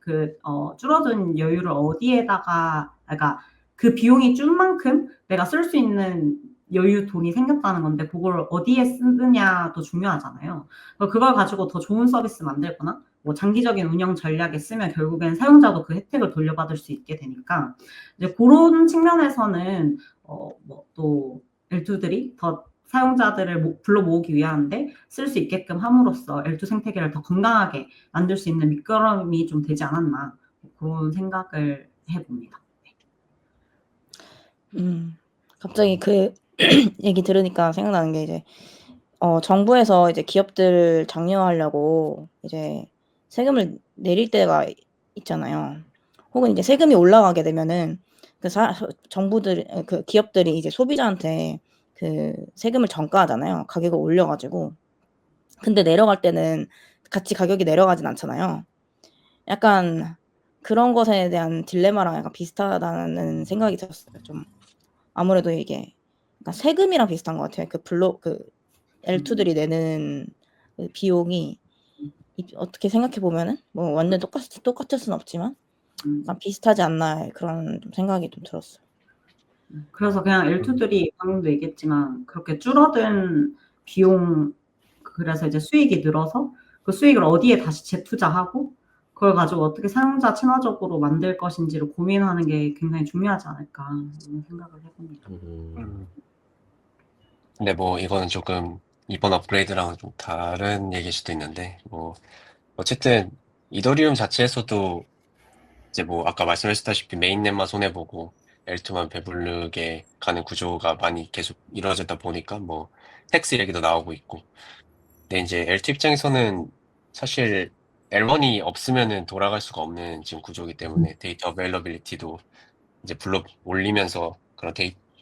A: 줄어든 여유를 어디에다가 그러니까 그 비용이 준 만큼 내가 쓸 수 있는 여유 돈이 생겼다는 건데 그걸 어디에 쓰느냐도 중요하잖아요. 그걸 가지고 더 좋은 서비스 만들거나 뭐 장기적인 운영 전략에 쓰면 결국엔 사용자도 그 혜택을 돌려받을 수 있게 되니까 이제 그런 측면에서는 뭐 또 L2들이 더 사용자들을 불러 모으기 위한데 쓸 수 있게끔 함으로써 L2 생태계를 더 건강하게 만들 수 있는 밑거름이 좀 되지 않았나 그런 생각을 해봅니다.
B: 갑자기 그 얘기 들으니까 생각나는 게 이제 정부에서 이제 기업들 장려하려고 이제 세금을 내릴 때가 있잖아요. 혹은 이제 세금이 올라가게 되면은 그 기업들이 이제 소비자한테 그 세금을 전가하잖아요. 가격을 올려가지고. 근데 내려갈 때는 같이 가격이 내려가진 않잖아요. 약간 그런 것에 대한 딜레마랑 약간 비슷하다는 생각이 들었어요. 좀 아무래도 이게 그러니까 세금이랑 비슷한 것 같아요. 그 L2들이 내는 그 비용이 어떻게 생각해 보면은 뭐 완전 똑같을 수는 없지만 약간 비슷하지 않나 그런 좀 생각이 좀 들었어요.
A: 그래서 그냥 L2들이 방금도 얘기했지만 그렇게 줄어든 비용 그래서 이제 수익이 늘어서 그 수익을 어디에 다시 재투자하고 그걸 가지고 어떻게 사용자 친화적으로 만들 것인지를 고민하는 게 굉장히 중요하지 않을까 이런 생각을 해봅니다.
C: 근데 뭐 이거는 조금 이번 업그레이드랑은 좀 다른 얘기일 수도 있는데 뭐 어쨌든 이더리움 자체에서도 이제 뭐 아까 말씀하셨다시피 메인넷만 손해보고 L2만 배부르게 가는 구조가 많이 계속 이루어지다 보니까 뭐 텍스 얘기도 나오고 있고 근데 이제 L2 입장에서는 사실 L1이 없으면은 돌아갈 수가 없는 지금 구조이기 때문에 데이터 어베일러빌리티도 이제 블록 올리면서 그런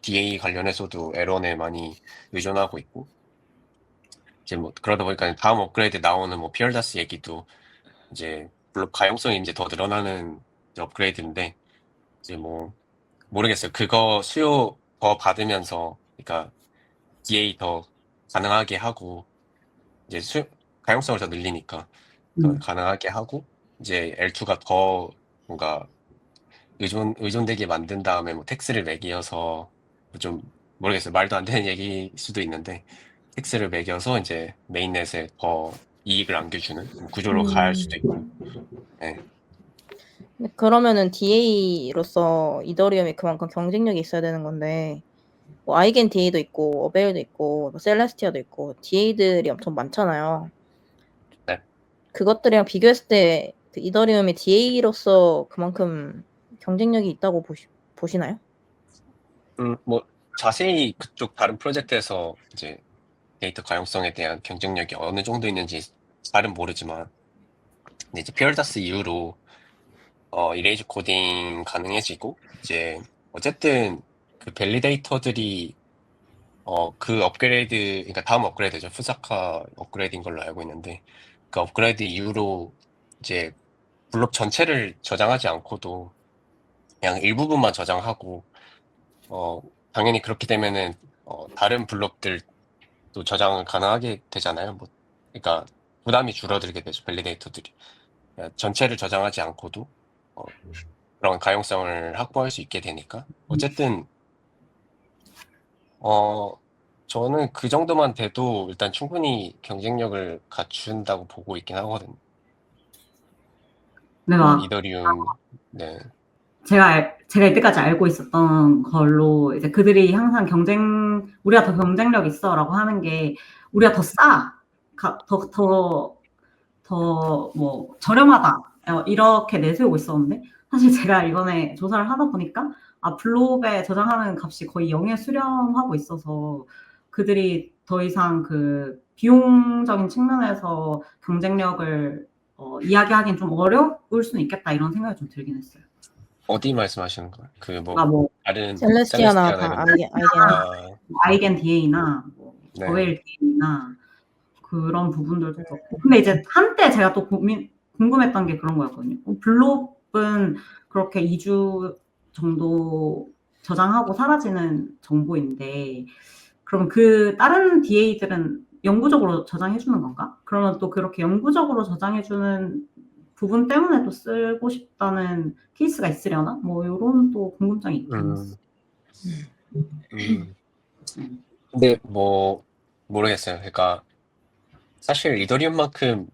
C: DA 관련해서도 L1에 많이 의존하고 있고 이제 뭐 그러다 보니까 다음 업그레이드 나오는 뭐 피어다스 얘기도 이제 블록 가용성이 이제 더 늘어나는 업그레이드인데 이제 뭐 모르겠어요. 그거 수요 더 받으면서 그러니까 DA 더 가능하게 하고 이제 가용성을 더 늘리니까
A: 음.
C: 가능하게 하고 이제 L2가 더 뭔가 의존되게 만든 다음에 뭐 텍스를 매겨서 좀 모르겠어요. 말도 안 되는 얘기일 수도 있는데 텍스를 매겨서 이제 메인넷에 더 이익을 안겨주는 구조로 갈 수도 있고. 네.
B: 근데 그러면은 DA로서 이더리움이 그만큼 경쟁력이 있어야 되는 건데 뭐 아이겐 DA도 있고 어베일도 있고 뭐 셀레스티아도 있고 DA들이 엄청 많잖아요.
C: 네.
B: 그것들이랑 비교했을 때 그 이더리움이 DA로서 그만큼 경쟁력이 있다고 보시나요?
C: 뭐 자세히 그쪽 다른 프로젝트에서 이제 데이터 가용성에 대한 경쟁력이 어느 정도 있는지 잘은 모르지만 근데 이제 피어다스 이후로 이레이즈 코딩 가능해지고 이제 어쨌든 그 밸리데이터들이 그 업그레이드, 그러니까 다음 업그레이드죠. 푸사카 업그레이드인 걸로 알고 있는데 그 업그레이드 이후로 이제 블록 전체를 저장하지 않고도 그냥 일부분만 저장하고 당연히 그렇게 되면은 다른 블록들도 저장을 가능하게 되잖아요. 뭐 그러니까 부담이 줄어들게 되죠. 밸리데이터들이 그냥 전체를 저장하지 않고도 그런 가용성을 확보할 수 있게 되니까 어쨌든 저는 그 정도만 돼도 일단 충분히 경쟁력을 갖춘다고 보고 있긴 하거든요.
A: 근데 막
C: 이더리움, 네.
A: 제가 이때까지 알고 있었던 걸로 이제 그들이 항상 우리가 더 경쟁력 있어라고 하는 게 우리가 더 싸, 더 뭐 저렴하다 이렇게 내세우고 있었는데 사실 제가 이번에 조사를 하다 보니까 블록에 저장하는 값이 거의 0에 수렴하고 있어서 그들이 더 이상 그 비용적인 측면에서 경쟁력을 이야기하기는 좀 어려울 수는 있겠다 이런 생각이 좀 들긴 했어요.
C: 어디 말씀하시는 거예요? 그
A: 뭐
C: 뭐 다른
B: 셀레스티아나
C: 셀레스티아나
B: 다
C: 이런 데?
B: 아이겐
A: 아이겐 DA나 뭐
C: 네.
A: 어웨일 DA나 그런 부분들도 그렇고 근데 이제 한때 제가 또 궁금했던 게 그런 거였거든요. 블록은 그렇게 2주 정도 저장하고 사라지는 정보인데 그럼 그 다른 DA들은 영구적으로 저장해 주는 건가? 그러면 또 그렇게 영구적으로 저장해 주는 부분 때문에 또 쓰고 싶다는 케이스가 있으려나? 뭐 요런 또 궁금증이 있긴 했어.
C: 근데 뭐 모르겠어요. 그러니까 사실 이더리움만큼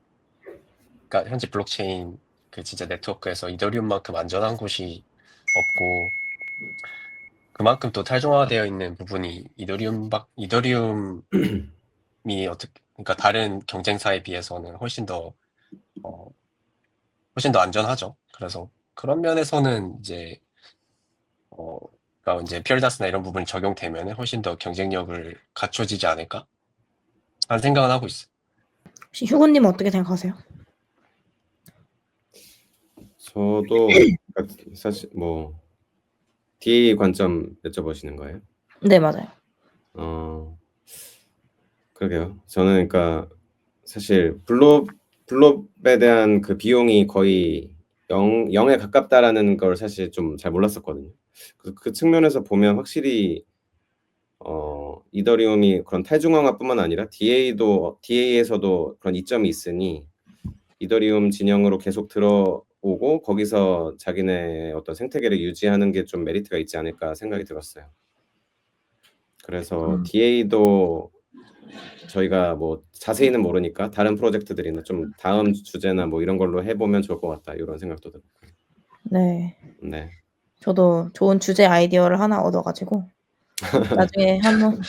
C: 그러니까 현재 블록체인 그 진짜 네트워크에서 이더리움만큼 안전한 곳이 없고 그만큼 또 탈중화되어 있는 부분이 이더리움이 그러니까 다른 경쟁사에 비해서는 훨씬 더 안전하죠. 그래서 그런 면에서는 이제 그러니까 이제 피어다스나 이런 부분이 적용되면 훨씬 더 경쟁력을 갖춰지지 않을까 하는 생각은 하고 있어요.
B: 혹시 휴고님 어떻게 생각하세요?
D: 저도 사실 뭐 DA 관점 여쭤보시는 거예요?
B: 네, 맞아요.
D: 그러게요. 저는 그러니까 사실 블롭에 대한 그 비용이 거의 0에 가깝다라는 걸 사실 좀 잘 몰랐었거든요. 그 측면에서 보면 확실히 이더리움이 그런 탈중앙화뿐만 아니라 DA에서도 그런 이점이 있으니 이더리움 진영으로 계속 들어오고 거기서 자기네 어떤 생태계를 유지하는 게 좀 메리트가 있지 않을까 생각이 들었어요. 그래서 DA도 저희가 뭐 자세히는 모르니까 다른 프로젝트들이나 좀 다음 주제나 뭐 이런 걸로 해보면 좋을 것 같다 이런 생각도 들었고요.
B: 네.
D: 네.
B: 저도 좋은 주제 아이디어를 하나 얻어가지고 나중에 한번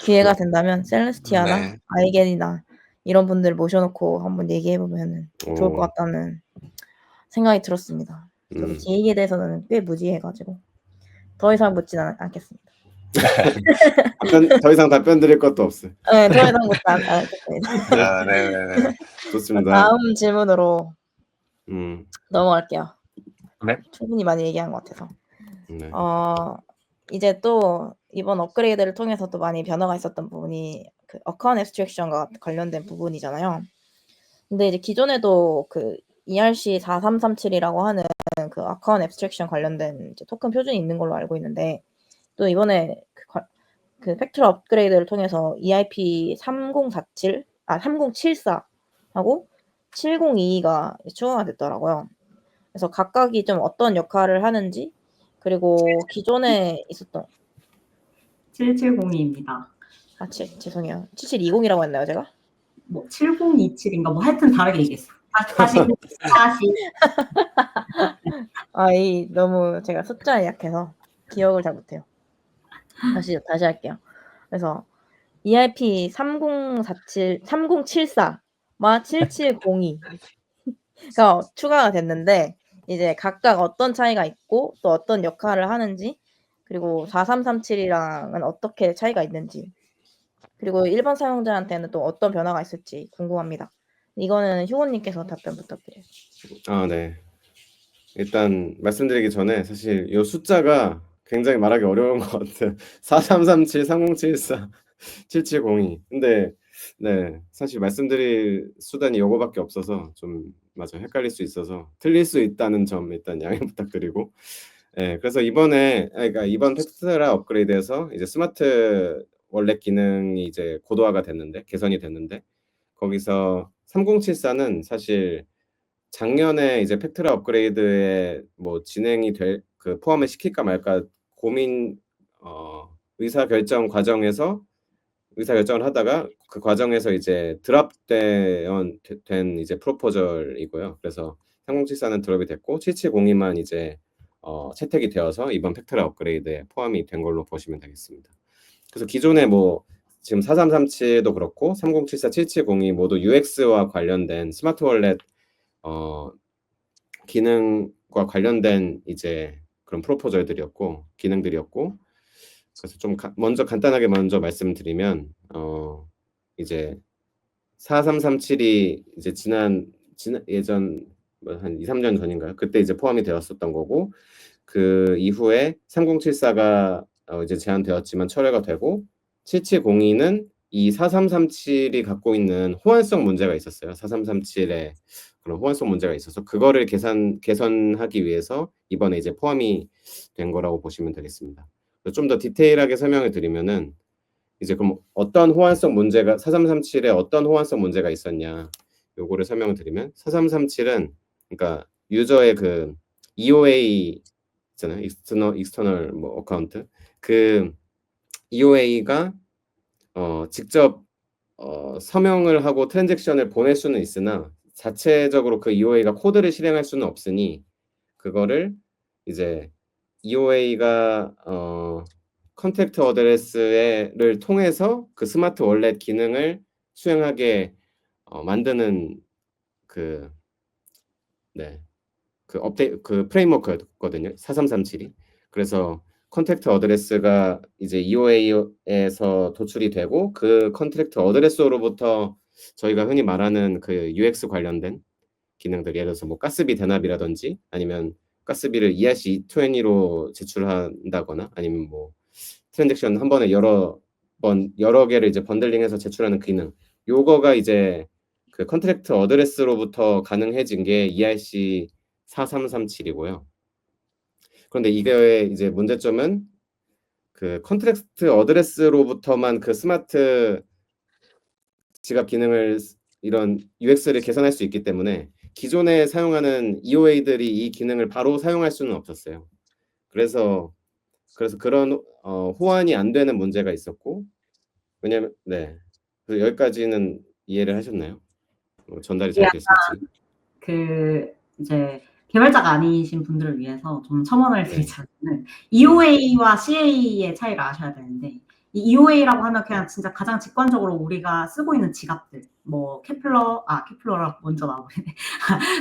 B: 기회가 된다면 셀레스티아나
C: 네.
B: 아이겐이나 이런 분들 모셔놓고 한번 얘기해보면 좋을 것 같다는 생각이 들었습니다. 저도 DA에 대해서는 꽤 무지해가지고 더 이상 묻지는 않겠습니다.
D: 더 이상 답변 드릴 것도 없어요.
B: 네, 더 이상 묻지 않겠습니다.
C: 네네네.
D: 좋습니다.
B: 다음 질문으로 넘어갈게요.
C: 네.
B: 충분히 많이 얘기한 것 같아서.
D: 네.
B: 이제 또 이번 업그레이드를 통해서 또 많이 변화가 있었던 부분이 그 어카운트 앱스트랙션과 관련된 부분이잖아요. 근데 이제 기존에도 그 ERC 4337이라고 하는 그 어카운트 앱스트랙션 관련된 이제 토큰 표준이 있는 걸로 알고 있는데 또 이번에 그 팩트럴 업그레이드를 통해서 EIP 3074하고 7022가 추가가 됐더라고요. 그래서 각각이 좀 어떤 역할을 하는지, 그리고 기존에 있었던
A: 7702입니다.
B: 죄송해요. 7720이라고 했나요, 제가?
A: 뭐 7027인가 뭐 하여튼 다르게 얘기했어. 다시.
B: 너무 제가 숫자에 약해서 기억을 잘 못해요. 다시 할게요. 그래서 EIP 3074와 7702가 추가가 됐는데, 이제 각각 어떤 차이가 있고 또 어떤 역할을 하는지, 그리고 4337이랑은 어떻게 차이가 있는지, 그리고 일반 사용자한테는 또 어떤 변화가 있을지 궁금합니다. 이거는 휴고님께서 답변 부탁드려요.
D: 네. 일단 말씀드리기 전에 사실 이 숫자가 굉장히 말하기 어려운 것 같아요. 4337, 3074, 7702. 근데 네, 사실 말씀드릴 수단이 요거밖에 없어서 좀 헷갈릴 수 있어서 틀릴 수 있다는 점 일단 양해 부탁드리고, 그래서 그러니까 이번 팩트라 업그레이드에서 이제 스마트 월렛 기능이 이제 고도화가 됐는데, 개선이 됐는데, 거기서 3074는 사실 작년에 이제 팩트라 업그레이드에 뭐 진행이 그 포함을 시킬까 말까 고민 의사결정을 하다가 그 과정에서 이제 된 이제 프로포절이고요. 그래서 3074는 드롭이 됐고 7702만 이제 채택이 되어서 이번 팩트라 업그레이드에 포함이 된 걸로 보시면 되겠습니다. 그래서 기존에 뭐 지금 4337도 그렇고 3074, 7702 모두 UX와 관련된 스마트 월렛 기능과 관련된 이제 그런 프로포절들이었고 기능들이었고, 그래서 좀 간단하게 먼저 말씀드리면 이제 4337이 이제 예전 한 2, 3년 전인가요? 그때 이제 포함이 되었었던 거고, 그 이후에 3074가 이제 제한되었지만 철회가 되고, 7702는 이 4337이 갖고 있는 호환성 문제가 있었어요. 4337에 그런 호환성 문제가 있어서 그거를 개선하기 위해서 이번에 이제 포함이 된 거라고 보시면 되겠습니다. 좀 더 디테일하게 설명을 드리면은, 이제 그럼 4337에 어떤 호환성 문제가 있었냐, 요거를 설명을 드리면, 4337은 그러니까 유저의 그 EOA 있잖아요. 익스터널 뭐 어카운트. 그 EOA가 직접 서명을 하고 트랜잭션을 보낼 수는 있으나 자체적으로 그 EOA가 코드를 실행할 수는 없으니, 그거를 이제 EOA가 컨택트 어드레스를 통해서 그 스마트 월렛 기능을 수행하게 만드는 그 프레임워크거든요. 4337이. 그래서 컨택트 어드레스가 이제 EOA에서 도출이 되고, 그 컨택트 어드레스로부터 저희가 흔히 말하는 그 UX 관련된 기능들, 예를 들어서 뭐 가스비 대납이라든지, 아니면 가스비를 ERC20로 제출한다거나, 아니면 뭐 트랜잭션 한 번에 여러 개를 이제 번들링해서 제출하는 기능, 요거가 이제 그 컨택트 어드레스로부터 가능해진 게 ERC 4337이고요. 그런데 이게 이제 문제점은 그 컨택트 어드레스로부터만 그 스마트 지갑 기능을, 이런 UX를 개선할 수 있기 때문에 기존에 사용하는 EOA들이 이 기능을 바로 사용할 수는 없었어요. 그래서 그런 호환이 안 되는 문제가 있었고, 왜냐면 그래서 여기까지는 이해를 하셨나요? 전달이 잘 됐을지.
A: 그 이제 개발자가 아니신 분들을 위해서 좀 첨언을
D: 네.
A: 드리자면, EOA와 CA의 차이를 아셔야 되는데, 이 EOA라고 하면 그냥 진짜 가장 직관적으로 우리가 쓰고 있는 지갑들, 뭐 케플러라 먼저 나오네.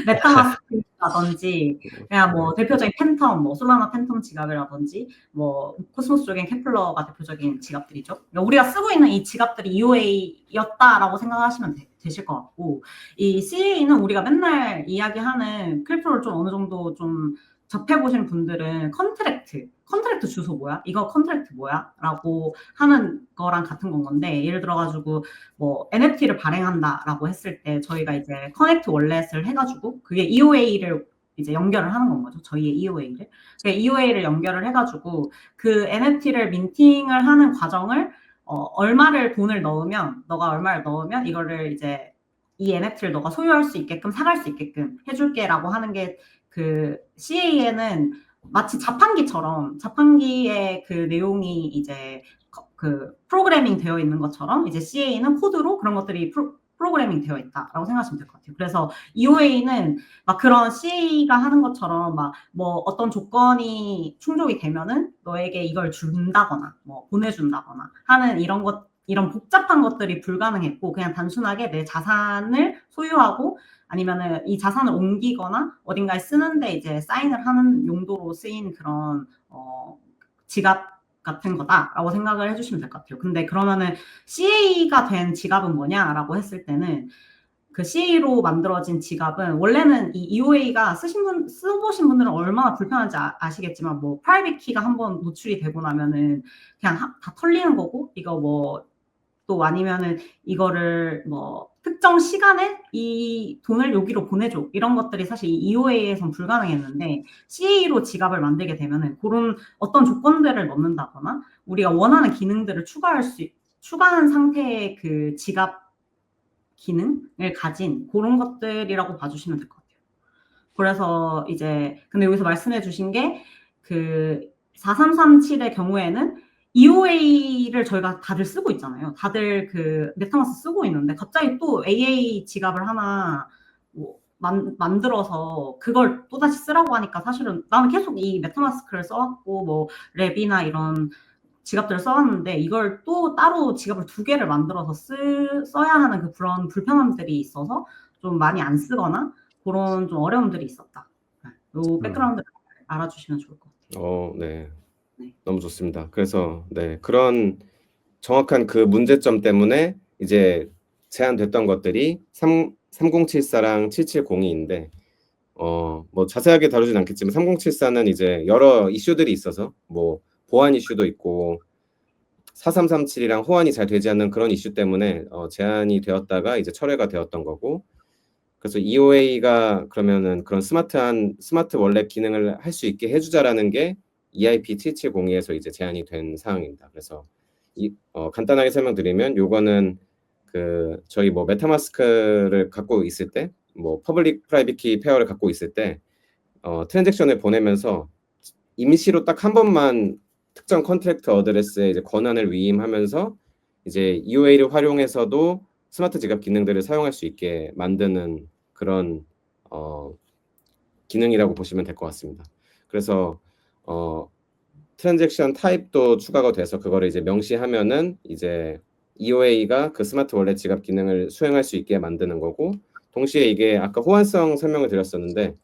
A: 메타마스크라든지, 그냥 뭐 대표적인 팬텀, 뭐 솔라나 팬텀 지갑이라든지, 뭐 코스모스 쪽엔 케플러가 대표적인 지갑들이죠. 그러니까 우리가 쓰고 있는 이 지갑들이 EOA였다라고 생각하시면 되실 것 같고, 이 CA는 우리가 맨날 이야기하는 크립토를 좀 어느 정도 좀 접해보신 분들은 컨트랙트 주소 뭐야? 이거 컨트랙트 뭐야? 라고 하는 거랑 같은 건데, 예를 들어가지고 뭐 NFT를 발행한다라고 했을 때 저희가 이제 커넥트 월렛을 해가지고 그게 EOA를 이제 연결을 하는 건 거죠. 저희의 EOA를. EOA를 연결을 해가지고 그 NFT를 민팅을 하는 과정을 얼마를 돈을 넣으면 너가 얼마를 넣으면 이거를 이제 이 NFT를 너가 소유할 수 있게끔 사갈 수 있게끔 해줄게라고 하는 게 그 CA에는 마치 자판기의 그 내용이 이제 그 프로그래밍 되어 있는 것처럼 이제 CA는 코드로 그런 것들이 프로그래밍 되어 있다라고 생각하시면 될 것 같아요. 그래서 EOA는 막 그런 CA가 하는 것처럼 막 뭐 어떤 조건이 충족이 되면은 너에게 이걸 준다거나 뭐 보내준다거나 하는 이런 복잡한 것들이 불가능했고 그냥 단순하게 내 자산을 소유하고 아니면은 이 자산을 옮기거나 어딘가에 쓰는데 이제 사인을 하는 용도로 쓰인 그런 지갑 같은 거다라고 생각을 해주시면 될 것 같아요. 근데 그러면은 CA가 된 지갑은 뭐냐라고 했을 때는 그 CA로 만들어진 지갑은 원래는 이 EOA가 써보신 분들은 얼마나 불편한지 아시겠지만 뭐 프라이빗 키가 한번 노출이 되고 나면은 그냥 다 털리는 거고 이거 뭐 또 아니면은 이거를 뭐 특정 시간에 이 돈을 여기로 보내줘 이런 것들이 사실 이 EOA에선 불가능했는데 CA로 지갑을 만들게 되면은 그런 어떤 조건들을 넣는다거나 우리가 원하는 기능들을 추가한 상태의 그 지갑 기능을 가진 그런 것들이라고 봐주시면 될 것 같아요. 그래서 이제 근데 여기서 말씀해 주신 게 그 4337의 경우에는 EOA를 저희가 다들 쓰고 있잖아요. 다들 그 메타마스크 쓰고 있는데 갑자기 또 AA 지갑을 하나 뭐 만들어서 그걸 또다시 쓰라고 하니까 사실은 나는 계속 이 메타마스크를 써왔고 뭐 랩이나 이런 지갑들을 써왔는데 이걸 또 따로 지갑을 2개를 만들어서 써야 하는 그런 불편함들이 있어서 좀 많이 안 쓰거나 그런 좀 어려움들이 있었다. 요 백그라운드를 알아주시면 좋을 것 같아요.
D: 네.
A: 네.
D: 너무 좋습니다. 그래서 네, 그런 정확한 그 문제점 때문에 이제 제안됐던 것들이 3074랑 770인데 뭐 자세하게 다루진 않겠지만 3074는 이제 여러 이슈들이 있어서 뭐 보안 이슈도 있고 4337이랑 호환이 잘 되지 않는 그런 이슈 때문에 제안이 되었다가 이제 철회가 되었던 거고 그래서 EOA가 그러면은 그런 스마트 월렛 기능을 할 수 있게 해주자라는 게 EIP 770에서 이제 제안이 된 사항입니다. 그래서 간단하게 설명드리면 요거는 그 저희 뭐 메타마스크를 갖고 있을 때 뭐 퍼블릭 프라이빗 키 페어를 갖고 있을 때 트랜잭션을 보내면서 임시로 딱 한 번만 특정 컨트랙트 어드레스에 이제 권한을 위임하면서 이제 EOA를 활용해서도 스마트 지갑 기능들을 사용할 수 있게 만드는 그런 기능이라고 보시면 될 것 같습니다. 그래서 트랜잭션 타입도 추가가 돼서 그거를 이제 명시하면은 이제 EOA가 그 스마트 월렛 지갑 기능을 수행할 수 있게 만드는 거고 동시에 이게 아까 호환성 설명을 드렸었는데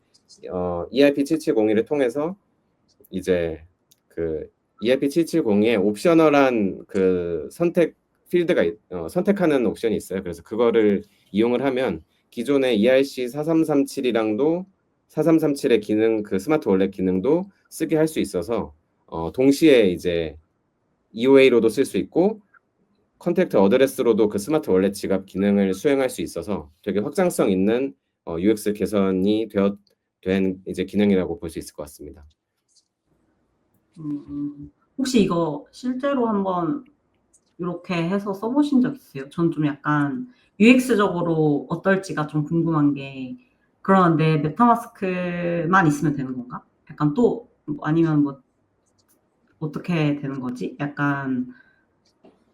D: EIP 770을 통해서 이제 그 EIP 770에 옵셔널한 그 선택 필드가 선택하는 옵션이 있어요. 그래서 그거를 이용을 하면 기존의 ERC 4337이랑도 4337의 기능 그 스마트 월렛 기능도 쓰게 할 수 있어서 동시에 이제 EOA로도 쓸 수 있고 컨택트 어드레스로도 그 스마트 월렛 지갑 기능을 수행할 수 있어서 되게 확장성 있는 UX 개선이 된 이제 기능이라고 볼 수 있을 것 같습니다.
A: 혹시 이거 실제로 한번 이렇게 해서 써보신 적 있어요? 전 좀 약간 UX적으로 어떨지가 좀 궁금한 게 그런데 메타마스크만 있으면 되는 건가? 약간 또 아니면 뭐 어떻게 되는 거지? 약간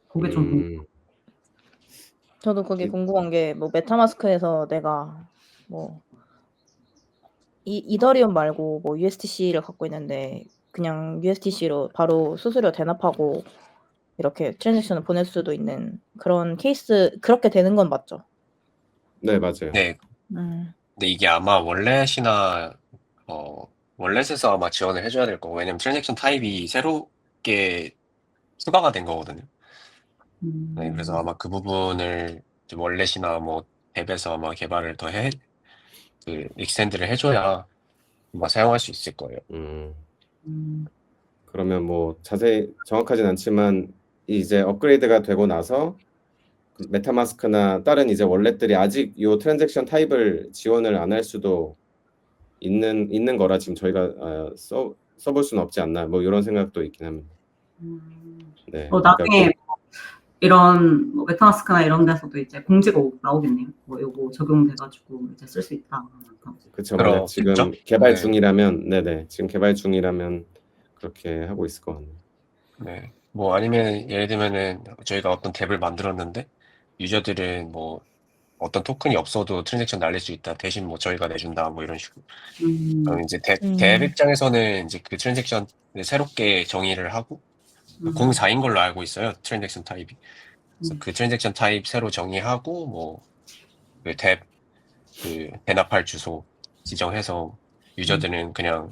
A: 그게 좀 궁금해요.
B: 저도 그게 궁금한 게 뭐 메타마스크에서 내가 뭐 이더리움 말고 뭐 USDC를 갖고 있는데 그냥 USDC로 바로 수수료 대납하고 이렇게 트랜잭션을 보낼 수도 있는 그런 케이스 그렇게 되는 건 맞죠?
D: 네, 맞아요.
C: 네. 근데 이게 아마 월렛이나 월렛에서 아마 지원을 해줘야 될 거고 왜냐면 트랜잭션 타입이 새롭게 추가가 된 거거든요. 네, 그래서 아마 그 부분을 월렛이나 뭐 앱에서 아마 개발을 더 그 익스텐드를 해줘야 아마 사용할 수 있을 거예요.
D: 그러면 뭐 자세히 정확하진 않지만 이제 업그레이드가 되고 나서 메타마스크나 다른 이제 월렛들이 아직 이 트랜잭션 타입을 지원을 안 할 수도 있는 거라 지금 저희가 써볼 수는 없지 않나 뭐 이런 생각도 있긴 합니다. 네.
A: 나중에 이런 뭐 메타마스크나 이런 데서도 이제 공지가 나오겠네요. 뭐 요거 적용돼가지고 이제 쓸 수 있다.
D: 그렇죠. 만약 지금
C: 그렇겠죠?
D: 개발
C: 네.
D: 중이라면, 네네, 지금 개발 중이라면 그렇게 하고 있을 것 같네요.
C: 네. 뭐 아니면 예를 들면은 저희가 어떤 탭을 만들었는데 유저들은 뭐 어떤 토큰이 없어도 트랜잭션 날릴 수 있다. 대신 뭐 저희가 내준다. 뭐 이런 식으로. 그럼 이제 탭 입장에서는 이제 그 트랜잭션 새롭게 정의를 하고 공사인 걸로 알고 있어요. 트랜잭션 타입이. 그래서 그 트랜잭션 타입 새로 정의하고 뭐 그 탭 그 대납할 주소 지정해서 유저들은 그냥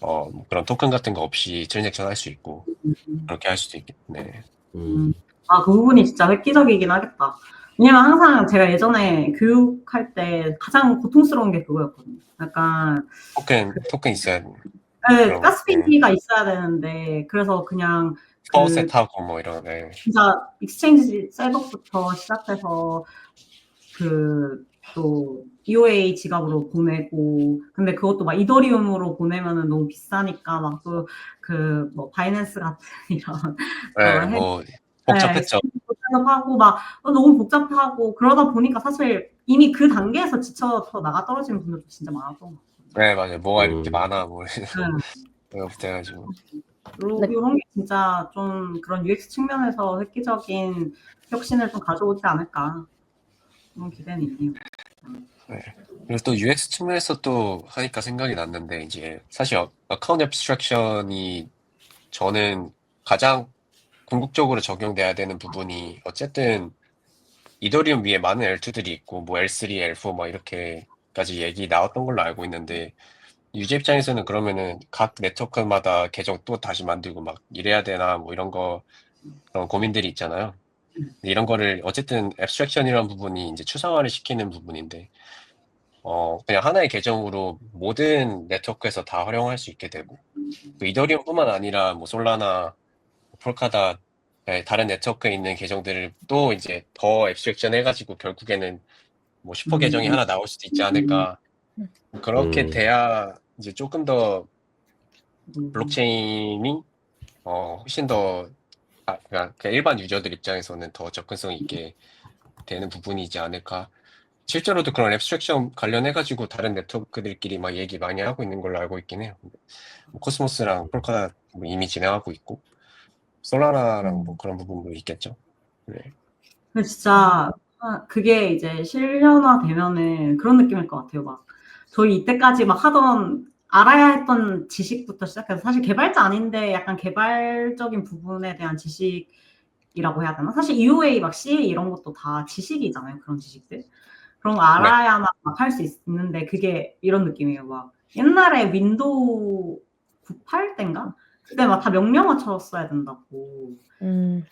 C: 뭐 그런 토큰 같은 거 없이 트랜잭션 할 수 있고 그렇게 할 수도 있겠네.
A: 그 부분이 진짜 획기적이긴 하겠다. 왜냐면 항상 제가 예전에 교육할 때 가장 고통스러운 게 그거였거든요. 약간
C: 토큰 있어야 돼.
A: 네, 가스피가 있어야 되는데 그래서 그냥
C: 스포셋하고 뭐 이런. 네.
A: 진짜 익스체인지 셋업부터 시작해서 또 EOA 지갑으로 보내고 근데 그것도 막 이더리움으로 보내면은 너무 비싸니까 막 또 뭐 바이낸스 같은 이런
C: 뭐 복잡했죠.
A: 하고 막 너무 복잡하고 그러다 보니까 사실 이미 그 단계에서 지쳐서 나가 떨어지는 분들도 진짜 많았던 것 같아요.
C: 네, 맞아요. 뭐가 이렇게 많아 뭐 그거부터 해가지고.
A: 이런 게 진짜 좀 그런 UX 측면에서 획기적인 혁신을 좀 가져오지 않을까 그런 기대는 있네요.
C: 네. 그리고 또 UX 측면에서 또 하니까 생각이 났는데 이제 사실 어카운트 앱스트랙션이 저는 가장 궁극적으로 적용돼야 되는 부분이 어쨌든 이더리움 위에 많은 L2들이 있고 뭐 L3, L4 막 이렇게까지 얘기 나왔던 걸로 알고 있는데 유저 입장에서는 그러면은 각 네트워크마다 계정 또 다시 만들고 막 이래야 되나 뭐 이런 그런 고민들이 있잖아요. 이런 거를 어쨌든 앱스트랙션이라는 부분이 이제 추상화를 시키는 부분인데 그냥 하나의 계정으로 모든 네트워크에서 다 활용할 수 있게 되고 또 이더리움뿐만 아니라 뭐 솔라나 폴카다 다른 네트워크에 있는 계정들을 또 이제 더 앱스트랙션 해가지고 결국에는 뭐 슈퍼 계정이 하나 나올 수도 있지 않을까. 그렇게 돼야 이제 조금 더 블록체인이 훨씬 더 그러니까 일반 유저들 입장에서는 더 접근성 있게 되는 부분이지 않을까. 실제로도 그런 앱스트랙션 관련해가지고 다른 네트워크들끼리 막 얘기 많이 하고 있는 걸로 알고 있긴 해요. 뭐 코스모스랑 폴카다 뭐 이미 진행하고 있고 솔라나랑 뭐 그런 부분도 있겠죠. 네.
A: 근데 진짜 그게 이제 실현화되면은 그런 느낌일 것 같아요. 막 저희 이때까지 막 하던 알아야 했던 지식부터 시작해서 사실 개발자 아닌데 약간 개발적인 부분에 대한 지식이라고 해야 되나? 사실 EOA 막 CA 이런 것도 다 지식이잖아요. 그런 지식들. 그런 거 알아야만 막 할 수 있는데 그게 이런 느낌이에요. 막 옛날에 윈도우 98 때인가? 그때 막 다 명령어처럼 써야 된다고.
C: 네.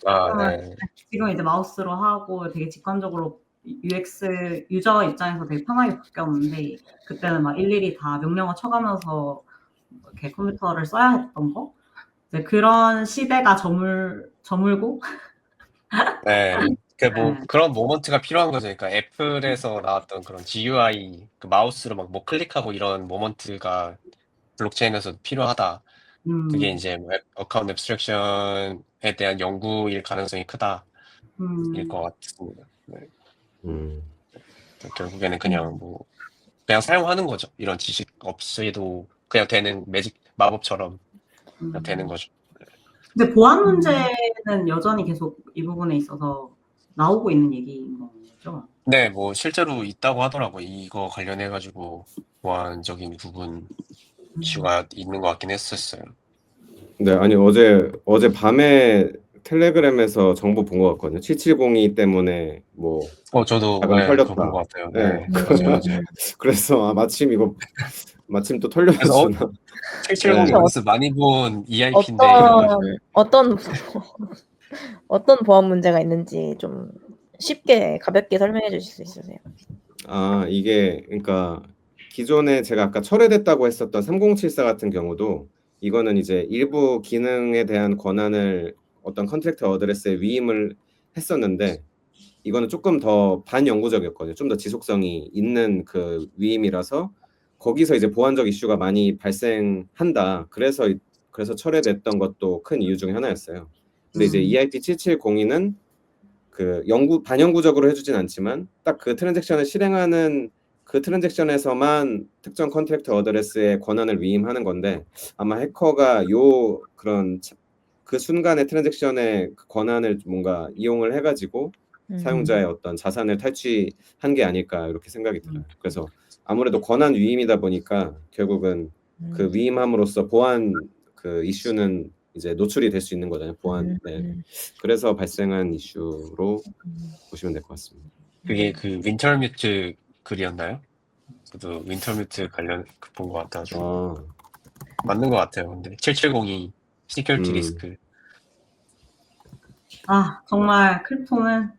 A: 지금 이제 마우스로 하고 되게 직관적으로 UX 유저 입장에서 되게 편하게 바뀌었는데 그때는 막 일일이 다 명령어 쳐가면서 이렇게 컴퓨터를 써야 했던 거 이제 그런 시대가 저물고
C: 네. 그런 모먼트가 필요한 거죠. 그러니까 애플에서 나왔던 그런 GUI 그 마우스로 막 뭐 클릭하고 이런 모먼트가 블록체인에서 필요하다. 그게 이제 어카운트 앱스트랙션에 대한 연구일 가능성이 크다. 일 것 같습니다. 네. 결국에는 그냥 그냥 사용하는 거죠. 이런 지식 없이도 그냥 되는 마법처럼 그냥 되는 거죠.
A: 근데 보안 문제는 여전히 계속 이 부분에 있어서 나오고 있는 얘기인 거죠?
C: 네, 뭐 실제로 있다고 하더라고요. 이거 관련해가지고 보안적인 부분 이슈가 있는 것 같긴 했었어요.
D: 네, 아니 어제 밤에 텔레그램에서 정보 본 것 같거든요. 7702 때문에 뭐
C: 저도
D: 자금
C: 그거 본
D: 털렸다.
C: 것 같아요.
D: 네.
C: 맞아요.
D: 그래서 마침 또 털려주나.
C: 770 뉴스 많이 본 EIP인데
B: 어떤 보안 문제가 있는지 좀 쉽게 가볍게 설명해 주실 수 있으세요?
D: 이게 그러니까 기존에 제가 아까 철회됐다고 했었던 3074 같은 경우도 이거는 이제 일부 기능에 대한 권한을 어떤 컨트랙트 어드레스에 위임을 했었는데 이거는 조금 더 반영구적이었거든요. 좀 더 지속성이 있는 그 위임이라서 거기서 이제 보안적 이슈가 많이 발생한다. 그래서 철회됐던 것도 큰 이유 중에 하나였어요. 근데 이제 EIP 770은 그 반영구적으로 해주진 않지만 딱 그 트랜잭션을 실행하는 그 트랜잭션에서만 특정 컨트랙터 어드레스의 권한을 위임하는 건데 아마 해커가 그런 그 순간의 트랜잭션의 그 권한을 뭔가 이용을 해가지고 사용자의 어떤 자산을 탈취한 게 아닐까 이렇게 생각이 들어요. 그래서 아무래도 권한 위임이다 보니까 결국은 그 위임함으로써 보안 그 이슈는 이제 노출이 될 수 있는 거잖아요. 보안. 네. 그래서 발생한 이슈로 보시면 될 것 같습니다.
C: 그게 그 윈터뮤트 글이었나요? 저도 윈터뮤트 관련 본 것 같아가지고 맞는 것 같아요. 근데 7702 시큐리티 리스크.
A: 아, 정말 크립토는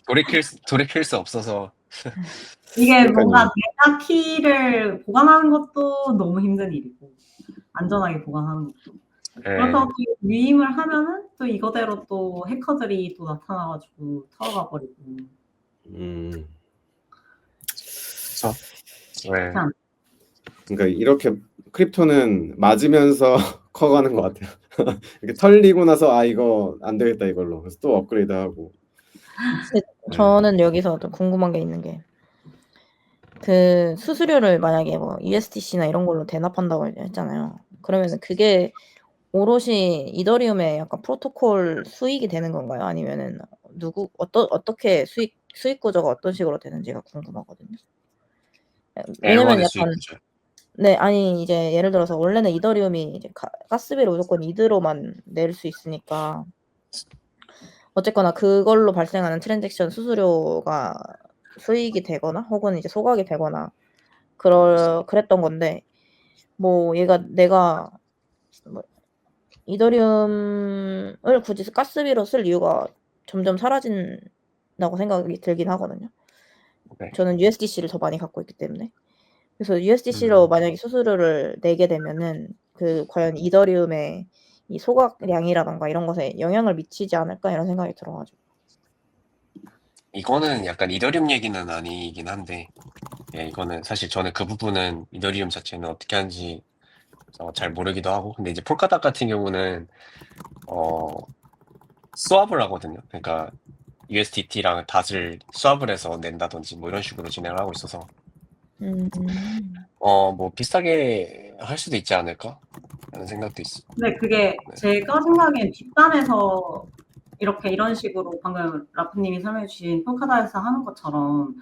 C: 돌이킬 수 없어서
A: 이게 뭔가 내가 키를 보관하는 것도 너무 힘든 일이고 안전하게 보관하는 것도. 그렇다고 또 위임을 하면은 또 이거대로 또 해커들이 또 나타나가지고 털어가 버리고.
C: 그렇죠. 네.
D: 그러니까 이렇게 크립토는 맞으면서 커가는 것 같아요. 이렇게 털리고 나서 이거 안 되겠다 이걸로. 그래서 또 업그레이드하고.
B: 저는 여기서 좀 궁금한 게 있는 게 그 수수료를 만약에 뭐 USDC나 이런 걸로 대납한다고 했잖아요. 그러면 그게 오롯이 이더리움의 약간 프로토콜 수익이 되는 건가요? 아니면은 어떻게 수익 구조가 어떤 식으로 되는지가 궁금하거든요. 왜냐면 약간 네, 아니 이제 예를 들어서 원래는 이더리움이 이제 가스비를 무조건 이드로만 낼 수 있으니까 어쨌거나 그걸로 발생하는 트랜잭션 수수료가 수익이 되거나 혹은 이제 소각이 되거나 그랬던 건데 뭐 내가 뭐 이더리움을 굳이 가스비로 쓸 이유가 점점 사라진다고 생각이 들긴 하거든요. 저는 USDC를 더 많이 갖고 있기 때문에. 그래서 USDC로 만약에 수수료를 내게 되면은 그 과연 이더리움의 이 소각량이라던가 이런 것에 영향을 미치지 않을까 이런 생각이 들어가지고.
C: 이거는 약간 이더리움 얘기는 아니긴 한데 이거는 사실 저는 그 부분은 이더리움 자체는 어떻게 하는지 잘 모르기도 하고 근데 이제 폴카닷 같은 경우는 스왑을 하거든요. 그러니까 USDT랑 닷을 스왑을 해서 낸다든지 뭐 이런 식으로 진행을 하고 있어서 뭐 비슷하게 할 수도 있지 않을까? 라는 생각도 있어.
A: 근데 그게 제가 생각엔 뒷단에서 이런 식으로 방금 라프님이 설명해 주신 폴카닷에서 하는 것처럼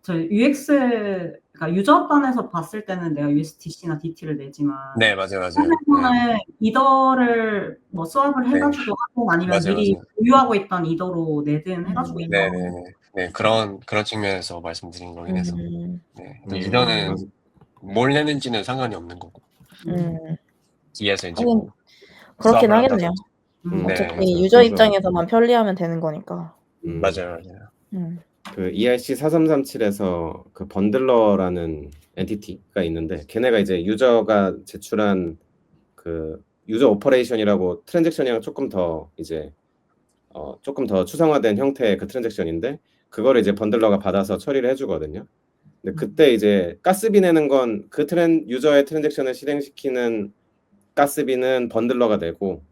A: 저 UX 그러니까 유저단에서 봤을 때는 내가 USDC나 DT를 내지만
C: 네, 맞아요.
A: 한에서는 이더를 뭐 스왑을 해가지고 하고 아니면 미리 보유하고 있던 이더로 내든 해가지고
C: 네, 그런 측면에서 말씀드린 거긴 해서. 네, 이더는 뭘 내는지는 상관이 없는 거고. 뒤에서 이제 뭐
B: 그렇긴 하겠네요. 어차피 유저 입장에서만 편리하면 되는 거니까.
C: 맞아요.
D: 그 ERC 4337에서 그 번들러라는 엔티티가 있는데 걔네가 이제 유저가 제출한 그 유저 오퍼레이션이라고 트랜잭션이랑 조금 더 추상화된 형태의 그 트랜잭션인데 그거를 이제 번들러가 받아서 처리를 해주거든요. 근데 그때 이제 가스비 내는 건 그 유저의 트랜잭션을 실행시키는 가스비는 번들러가 내고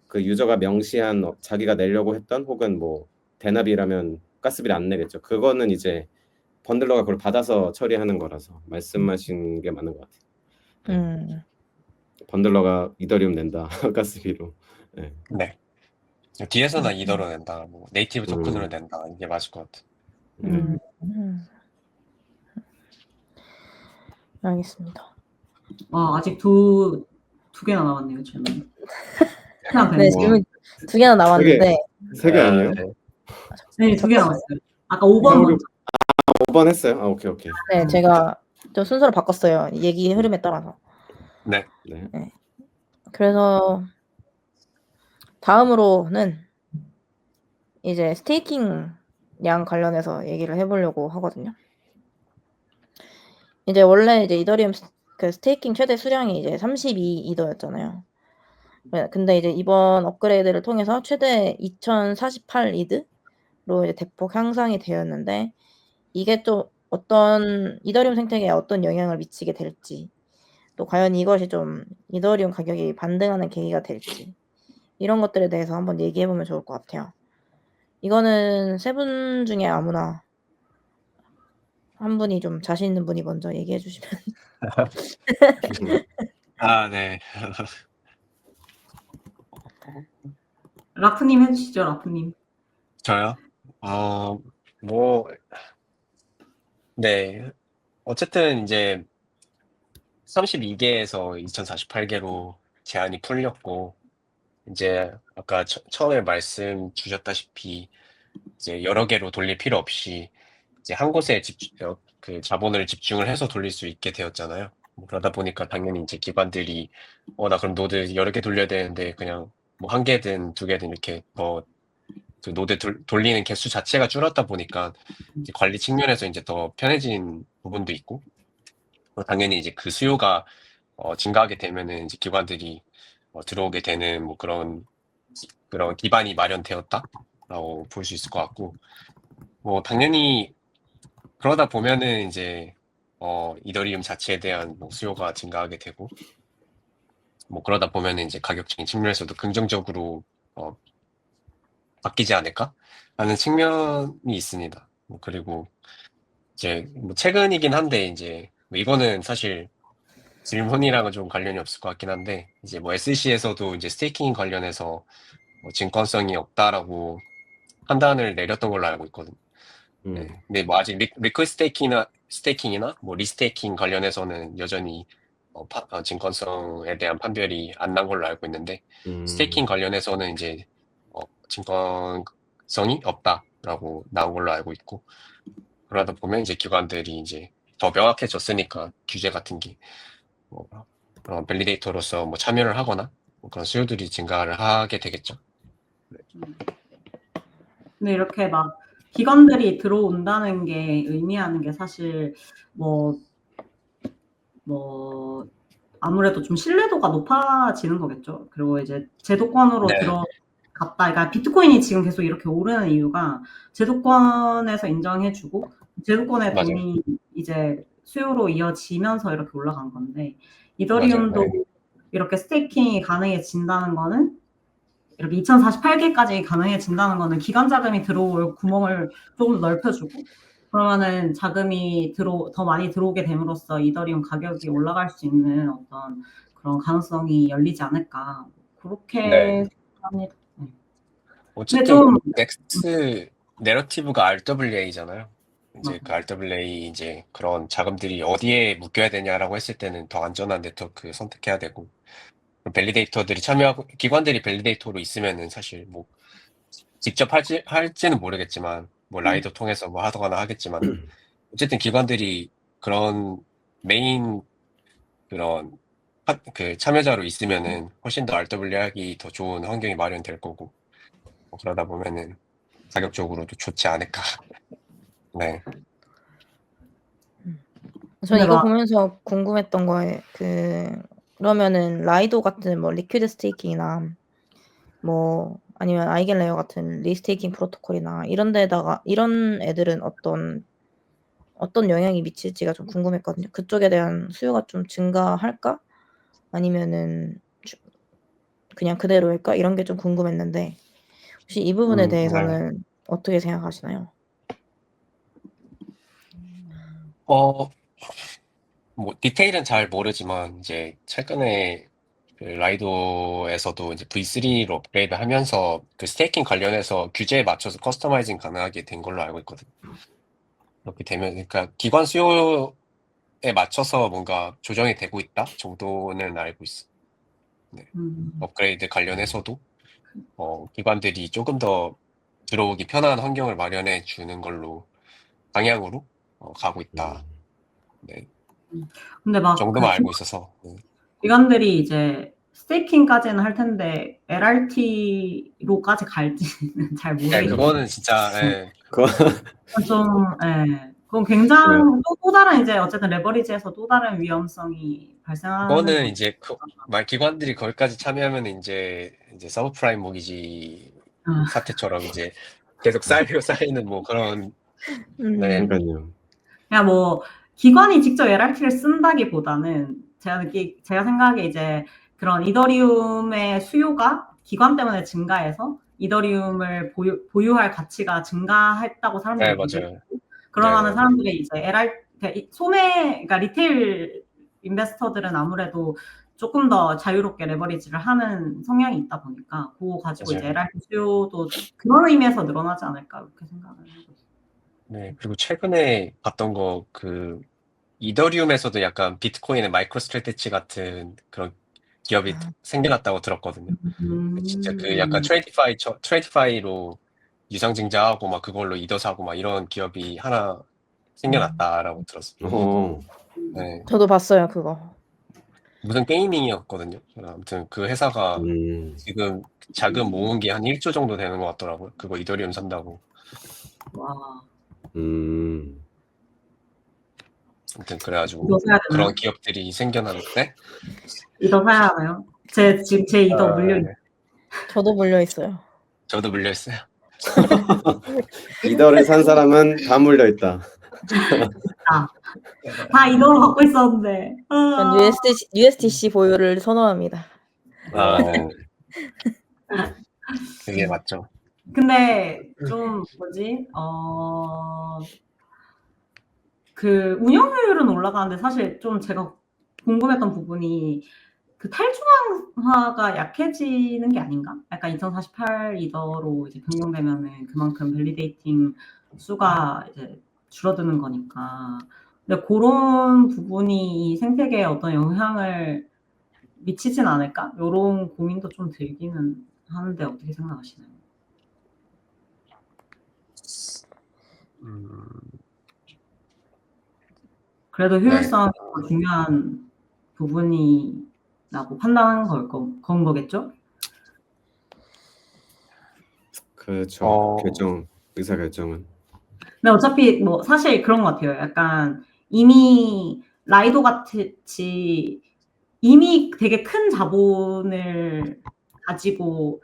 D: 그 유저가 명시한 자기가 내려고 했던 혹은 뭐 대납이라면 가스비를 안 내겠죠. 그거는 이제 번들러가 그걸 받아서 처리하는 거라서 말씀하신 게 맞는 것 같아요. 번들러가 이더리움 낸다 가스비로.
C: 네. 뒤에서는 이더로 낸다, 뭐 네이티브 토큰으로 낸다 이게 맞을 것 같아요.
B: 알겠습니다.
A: 아직 두 개나 남았네요 질문.
B: 네, 질문 2개나 남았는데
D: 3개 아니에요?
A: 네, 2개 남았어요. 아까 5번 먼저.
D: 5번 했어요? 오케이.
B: 네, 제가 좀 순서를 바꿨어요. 얘기 흐름에 따라서.
C: 네.
B: 그래서 다음으로는 이제 스테이킹 량 관련해서 얘기를 해보려고 하거든요. 이제 원래 이제 이더리움 그 스테이킹 최대 수량이 이제 32 이더였잖아요. 근데 이제 이번 업그레이드를 통해서 최대 2048 이드로 이제 대폭 향상이 되었는데 이게 또 어떤 이더리움 생태계에 어떤 영향을 미치게 될지, 또 과연 이것이 좀 이더리움 가격이 반등하는 계기가 될지, 이런 것들에 대해서 한번 얘기해 보면 좋을 것 같아요. 이거는 세 분 중에 아무나 한 분이 좀 자신 있는 분이 먼저 얘기해 주시면.
C: 아, 네.
A: 라프님 해주시죠, 라프님.
C: 저요? 뭐, 네. 어쨌든 이제 32개에서 2048개로 제한이 풀렸고, 이제 아까 처음에 말씀 주셨다시피 이제 여러 개로 돌릴 필요 없이 이제 한 곳에 그 자본을 집중을 해서 돌릴 수 있게 되었잖아요. 뭐 그러다 보니까 당연히 이제 기관들이 나 그럼 노드 여러 개 돌려야 되는데 그냥 뭐 한 개든 두 개든 이렇게 그 노드 돌리는 개수 자체가 줄었다 보니까 이제 관리 측면에서 이제 더 편해진 부분도 있고, 당연히 이제 그 수요가 증가하게 되면은 이제 기관들이 들어오게 되는 뭐 그런 기반이 마련되었다라고 볼 수 있을 것 같고, 뭐 당연히 그러다 보면은 이제 이더리움 자체에 대한 뭐 수요가 증가하게 되고, 뭐 그러다 보면은 이제 가격적인 측면에서도 긍정적으로 바뀌지 않을까 하는 측면이 있습니다. 뭐 그리고 이제 뭐 최근이긴 한데 이제 뭐 이거는 사실 질문이랑은 좀 관련이 없을 것 같긴 한데, 이제 뭐 SEC에서도 이제 스테이킹 관련해서 뭐 증권성이 없다라고 판단을 내렸던 걸로 알고 있거든요. 네. 근데 뭐 아직 리퀄 스테이킹이나 뭐 리스테이킹 관련해서는 여전히 증권성에 대한 판별이 안 난 걸로 알고 있는데, 스테이킹 관련해서는 이제 증권성이 없다라고 나온 걸로 알고 있고, 그러다 보면 이제 기관들이 이제 더 명확해졌으니까 규제 같은 게 뭐 밸리데이터로서 뭐 참여를 하거나 뭐 그런 수요들이 증가를 하게 되겠죠.
A: 근데 이렇게 막 기관들이 들어온다는 게 의미하는 게 사실 뭐 아무래도 좀 신뢰도가 높아지는 거겠죠. 그리고 이제 제도권으로
C: 네.
A: 들어갔다. 그러니까 비트코인이 지금 계속 이렇게 오르는 이유가 제도권에서 인정해주고 제도권의
C: 맞아요.
A: 돈이 이제 수요로 이어지면서 이렇게 올라간 건데,
C: 맞아요.
A: 이더리움도
C: 네.
A: 이렇게 스테이킹이 가능해진다는 거는, 이렇게 2048개까지 가능해진다는 거는 기관 자금이 들어올 구멍을 조금 넓혀주고, 그러면은 자금이 더 많이 들어오게 됨으로써 이더리움 가격이 올라갈 수 있는 어떤 그런 가능성이 열리지 않을까, 그렇게
C: 네.
A: 합니다. 네.
C: 어쨌든
A: 좀
C: 넥스트 내러티브가 RWA잖아요. 이제 그 RWA 이제 그런 자금들이 어디에 묶여야 되냐라고 했을 때는 더 안전한 네트워크 선택해야 되고, 밸리데이터들이 참여하고 기관들이 밸리데이터로 있으면은 사실 뭐 직접 할지는 모르겠지만 뭐 라이더 통해서 뭐 하거나 하겠지만, 어쨌든 기관들이 그런 메인 그런 그 참여자로 있으면은 훨씬 더 RWA 하기 더 좋은 환경이 마련될 거고, 뭐 그러다 보면은 가격적으로도 좋지 않을까. 네.
B: 전
A: 네,
B: 이거 보면서 궁금했던 거에 그러면은 라이도 같은 뭐 리퀴드 스테이킹이나 뭐 아니면 아이겐레어 같은 리스테이킹 프로토콜이나 이런 데다가 이런 애들은 어떤 영향이 미칠지가 좀 궁금했거든요. 그쪽에 대한 수요가 좀 증가할까? 아니면은 그냥 그대로일까? 이런 게 좀 궁금했는데, 혹시 이 부분에
C: 네.
B: 대해서는 어떻게 생각하시나요?
C: 뭐 디테일은 잘 모르지만 이제 최근에 그 라이도에서도 이제 V3로 업그레이드 하면서 그 스테이킹 관련해서 규제에 맞춰서 커스터마이징 가능하게 된 걸로 알고 있거든요. 그렇게 되면 그러니까 기관 수요에 맞춰서 뭔가 조정이 되고 있다 정도는 알고 있어. 네. 업그레이드 관련해서도 기관들이 조금 더 들어오기 편한 환경을 마련해 주는 걸로 방향으로 가고 있다. 네.
A: 근데 막
C: 정도만 알고 있어서. 네.
A: 기관들이 이제 스테이킹까지는 할 텐데 LRT로까지 갈지는 잘
C: 네,
A: 모르겠어요.
C: 그거는 진짜
A: 그건 굉장히 또 다른 이제 어쨌든 레버리지에서 또 다른 위험성이 발생하는
C: 그거는
A: 거.
C: 이제 기관들이 거기까지 참여하면 이제 서브프라임 모기지 사태처럼 이제 계속 쌓이는 뭐 그런 네.
D: 그러니까요.
A: 그냥 뭐 기관이 직접 LRT를 쓴다기보다는 제가 생각에 이제 그런 이더리움의 수요가 기관 때문에 증가해서 이더리움을 보유할 가치가 증가했다고
C: 네,
A: 사람들이 보고
C: 맞아요.
A: 그러면은
C: 네.
A: 사람들이 이제 그러니까 리테일 인베스터들은 아무래도 조금 더 자유롭게 레버리지를 하는 성향이 있다 보니까 그거 가지고 이제
C: 맞아요.
A: LRT 수요도 그런 의미에서 늘어나지 않을까 그렇게 생각을 하고 있어요.
C: 네. 그리고 최근에 봤던 거 그 이더리움에서도 약간 비트코인의 마이크로 스트래티지 같은 그런 기업이 생겨났다고 들었거든요. 진짜 그 약간 트레이디파이로 유상증자하고 막 그걸로 이더 사고 막 이런 기업이 하나 생겨났다라고 들었어요.
D: 어.
C: 네.
B: 저도 봤어요 그거.
C: 무슨 게이밍이었거든요. 아무튼 그 회사가 지금 자금 모은 게 한 1조 정도 되는 것 같더라고요. 그거 이더리움 산다고.
A: 와.
C: 아무튼 그래가지고
A: 이더 사야 되나요?
C: 그런 기업들이 생겨났는데
A: 이더 사야 하나요? 지금 제 이더 물려 있어요.
B: 저도 물려 있어요.
C: 저도 물려 있어요.
D: 이더를 산 사람은 다 물려 있다.
A: 다 이더로 갖고 있었는데.
B: 전 USDC 보유를 선호합니다.
C: 네. 그게 맞죠.
A: 근데 좀 그 운영효율은 올라가는데 사실 좀 제가 궁금했던 부분이 그 탈중앙화가 약해지는 게 아닌가? 약간 2048 이더로 이제 변경되면은 그만큼 밸리데이팅 수가 이제 줄어드는 거니까. 근데 그런 부분이 이 생태계에 어떤 영향을 미치진 않을까? 요런 고민도 좀 들기는 하는데 어떻게 생각하시나요? 그래도 효율성이 더 중요한 부분이라고 판단한 건 거겠죠?
D: 그렇죠. 의사 결정은.
A: 근데 어차피 뭐 사실 그런 것 같아요. 약간 이미 라이도 같이 이미 되게 큰 자본을 가지고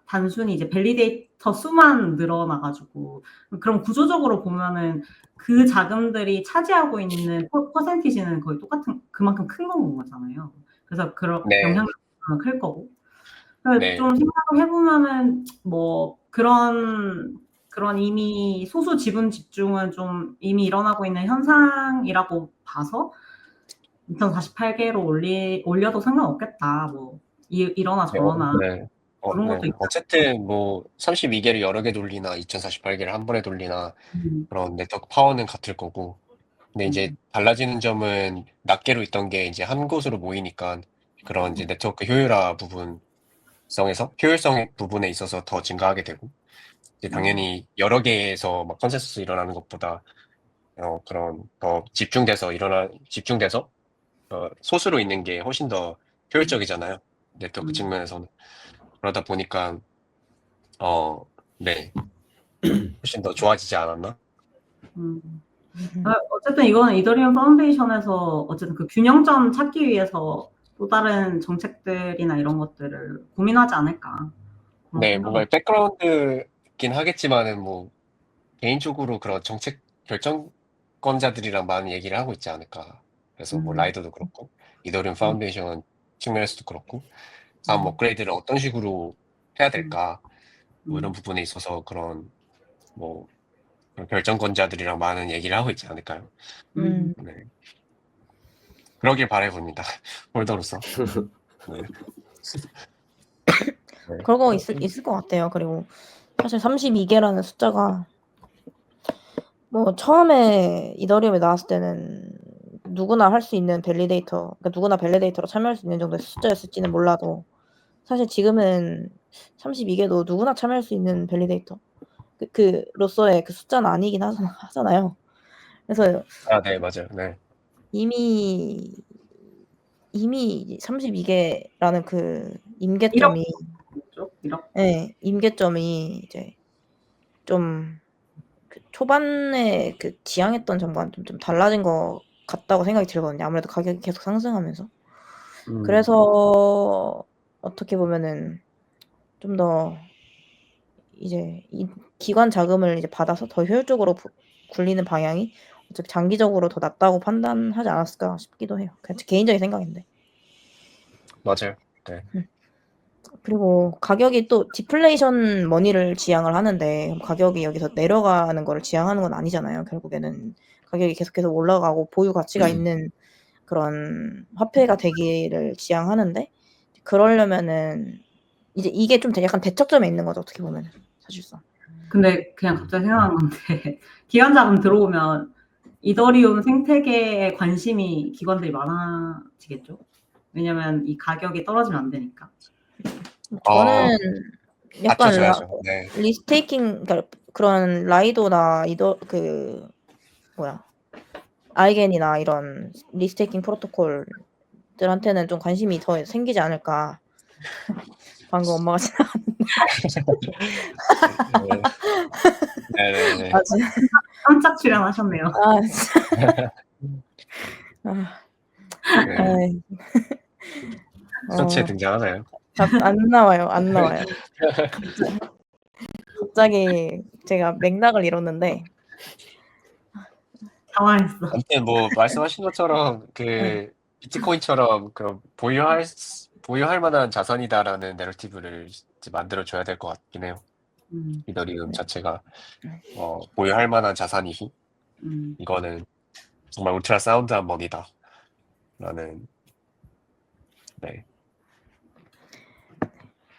A: 단순히 이제 밸리데이터 수만 늘어나가지고 그럼 구조적으로 보면은 그 자금들이 차지하고 있는 퍼센티지는 거의 그만큼 큰 거잖아요. 그래서 그런
C: 네.
A: 영향력은 클 거고.
C: 네.
A: 좀 생각을 해보면은 뭐 그런 이미 소수 지분 집중은 좀 이미 일어나고 있는 현상이라고 봐서 2048개로 올려도 상관없겠다. 뭐 이러나 저러나
C: 네.
A: 그런 것도 있다.
C: 어쨌든 뭐 32개를 여러 개 돌리나 2048개를 한 번에 돌리나 그런 네트워크 파워는 같을 거고. 근데 이제 달라지는 점은 낱개로 있던 게 이제 한 곳으로 모이니까 그런 이제 네트워크 효율화 효율성 부분에 있어서 더 증가하게 되고 이제 당연히 여러 개에서 막 컨센서스 일어나는 것보다 그런 더 집중돼서 소수로 있는 게 훨씬 더 효율적이잖아요. 네트워크 측면에서는. 그러다 보니까 네. 훨씬 더 좋아지지 않았나?
A: 어쨌든 이거는 이더리움 파운데이션에서 어쨌든 그 균형점 찾기 위해서 또 다른 정책들이나 이런 것들을 고민하지 않을까.
C: 네, 뭔가 백그라운드긴 하겠지만은 뭐 개인적으로 그런 정책 결정권자들이랑 많은 얘기를 하고 있지 않을까. 그래서 뭐 라이더도 그렇고 이더리움 파운데이션 측면에서도 그렇고 다음 업그레이드를 어떤 식으로 해야 될까 뭐 이런 부분에 있어서 그런 뭐 그런 결정권자들이랑 많은 얘기를 하고 있지 않을까요? 네. 그러길 바라봅니다. 홀더로서. 네.
B: 그런 거 있을 것 같아요. 그리고 사실 32개라는 숫자가 뭐 처음에 이더리움에 나왔을 때는 누구나 할 수 있는 그러니까 누구나 밸리데이터로 참여할 수 있는 정도의 숫자였을지는 몰라도 사실 지금은 32개도 누구나 참여할 수 있는 밸리데이터 그로서의 그 숫자는 아니긴 하잖아요. 그래서
C: 네, 맞아요. 네.
B: 이미 32개라는 그 임계점이 네, 임계점이 이제 좀 그 초반에 그 지향했던 점과는 좀 달라진 것 같다고 생각이 들거든요. 아무래도 가격이 계속 상승하면서. 그래서 어떻게 보면은 좀 더 이제 이 기관 자금을 이제 받아서 더 효율적으로 굴리는 방향이 어차피 장기적으로 더 낫다고 판단하지 않았을까 싶기도 해요. 그냥 제 개인적인 생각인데.
C: 맞아요. 네.
B: 그리고 가격이 또 디플레이션 머니를 지향을 하는데 가격이 여기서 내려가는 거를 지향하는 건 아니잖아요. 결국에는 가격이 계속해서 올라가고 보유 가치가 있는 그런 화폐가 되기를 지향하는데 그러려면은 이제 이게 좀 약간 대척점에 있는 거죠. 어떻게 보면은 사실상.
A: 근데 그냥 갑자기 생각난 건데 기관 자금 들어오면 이더리움 생태계에 관심이 기관들이 많아지겠죠? 왜냐면 이 가격이 떨어지면 안 되니까.
B: 저는 약간
C: 받쳐줘야죠. 네.
B: 리스테이킹 그러니까 그런 라이도나 아이겐이나 이런 리스테이킹 프로토콜들한테는 좀 관심이 더 생기지 않을까. 방금 엄마가
C: 네네네.
A: 깜짝 출연하셨네요.
B: 아, 진짜.
C: 네.
B: 아이.
C: 쇼츠에 등장하나요?
B: 안 나와요. 안 나와요. 갑자기 제가 맥락을 잃었는데.
A: 당황했어.
C: 아무튼 뭐 말씀하신 것처럼
B: 네.
C: 비트코인처럼 그런 보유할 만한 자산이다라는 내러티브를 이제 만들어줘야 될 것 같긴 해요. 이더리움
B: 네.
C: 자체가 보유할 만한 자산이고 이거는 정말 울트라 사운드한 머니다라는. 네.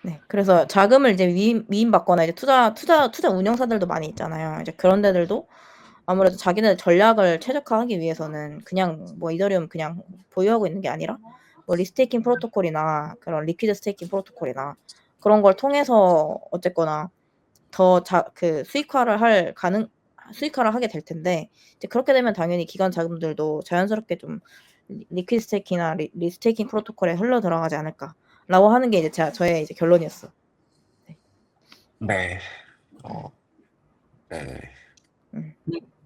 B: 네. 그래서 자금을 이제 위임받거나 이제 투자 운영사들도 많이 있잖아요. 이제 그런 데들도 아무래도 자기네 전략을 최적화하기 위해서는 그냥 뭐 이더리움 그냥 보유하고 있는 게 아니라 뭐 리스테이킹 프로토콜이나 그런 리퀴드 스테이킹 프로토콜이나 그런 걸 통해서 어쨌거나 더 수익화를 하게 될 텐데 이제 그렇게 되면 당연히 기관 자금들도 자연스럽게 좀 리퀴드 스테이킹이나 리스테이킹 프로토콜에 흘러 들어가지 않을까라고 하는 게 이제 저의 이제 결론이었어.
C: 네. 네.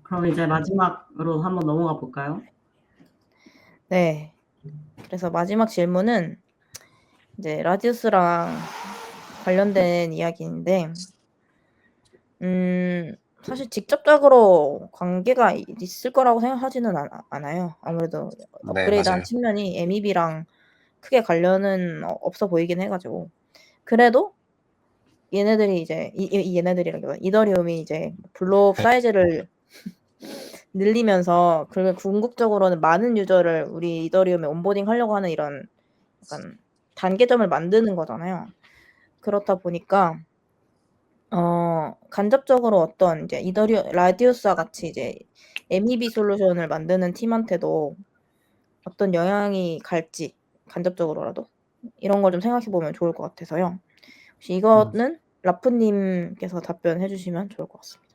A: 그럼 이제 마지막으로 한번 넘어가 볼까요?
B: 네. 그래서 마지막 질문은 이제 라디우스랑 관련된 이야기인데, 사실 직접적으로 관계가 있을 거라고 생각하지는 않아요. 아무래도
C: 네,
B: 업그레이드한
C: 맞아요.
B: 측면이 MEB랑 크게 관련은 없어 보이긴 해가지고. 그래도 얘네들이 이제 얘네들이라기보다 이더리움이 이제 블록 사이즈를 늘리면서 궁극적으로는 많은 유저를 우리 이더리움에 온보딩 하려고 하는 이런 약간 단계점을 만드는 거잖아요. 그렇다 보니까 간접적으로 어떤 이제 라디우스와 같이 이제 MEB 솔루션을 만드는 팀한테도 어떤 영향이 갈지 간접적으로라도 이런 걸 좀 생각해 보면 좋을 것 같아서요. 혹시 이거는 라프님께서 답변해 주시면 좋을 것 같습니다.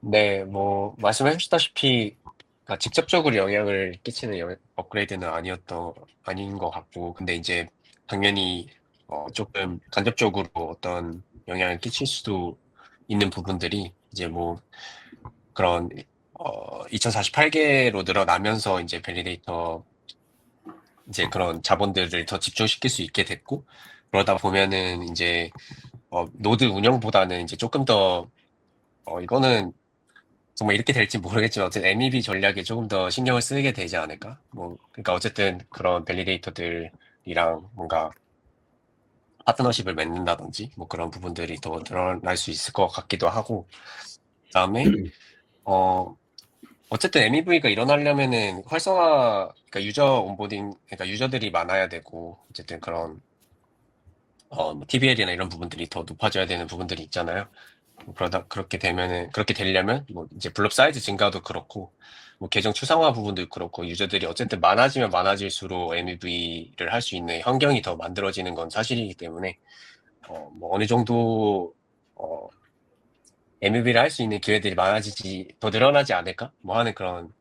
C: 네, 뭐 말씀해 주셨다시피 직접적으로 영향을 끼치는 업그레이드는 아닌 것 같고, 근데 이제 당연히 조금 간접적으로 어떤 영향을 끼칠 수도 있는 부분들이 이제 뭐 그런 2048개로 늘어나면서 이제 밸리데이터 이제 그런 자본들을 더 집중시킬 수 있게 됐고, 그러다 보면은 이제 노드 운영보다는 이제 조금 더 이거는 정말 이렇게 될지 모르겠지만 어쨌든 MEB 전략에 조금 더 신경을 쓰게 되지 않을까? 뭐 그러니까 어쨌든 그런 밸리데이터들이랑 뭔가 파트너십을 맺는다든지 뭐 그런 부분들이 더 드러날 수 있을 것 같기도 하고, 그다음에 어쨌든 MEV가 일어나려면은 그러니까 유저 온보딩, 그러니까 유저들이 많아야 되고, 어쨌든 그런 뭐 TVL이나 이런 부분들이 더 높아져야 되는 부분들이 있잖아요. 그렇게 되려면 뭐 이제 블록 사이즈 증가도 그렇고, 뭐 계정 추상화 부분도 그렇고, 유저들이 어쨌든 많아지면 많아질수록 MEV를 할 수 있는 환경이 더 만들어지는 건 사실이기 때문에 뭐 어느 정도 MEV를 할 수 있는 기회들이 더 늘어나지 않을까? 뭐 하는 그런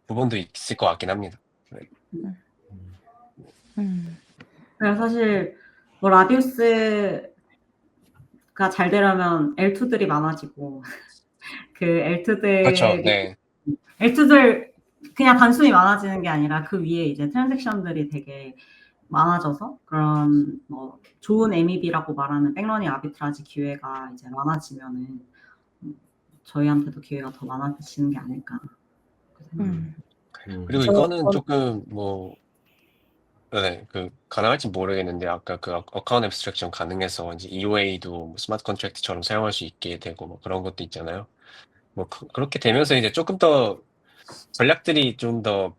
C: 부분도 있을 것 같긴 합니다.
A: 그래서 사실 뭐 라디우스가 잘 되려면 L2들이 많아지고 그
C: 그렇죠. 네.
A: L2들 그냥 단순히 많아지는 게 아니라 그 위에 이제 트랜잭션들이 되게 많아져서 그런 뭐 좋은 MEB라고 말하는 백러닝 아비트라지 기회가 이제 많아지면은 저희한테도 기회가 더 많아지는 게 아닐까.
C: 그리고 이거는 조금 뭐 네, 그 가능할지 모르겠는데 아까 그 어카운트 앱스트랙션 가능해서 이제 EOA도 뭐 스마트 컨트랙트처럼 사용할 수 있게 되고 뭐 그런 것도 있잖아요. 뭐 그렇게 되면서 이제 조금 더 전략들이 좀 더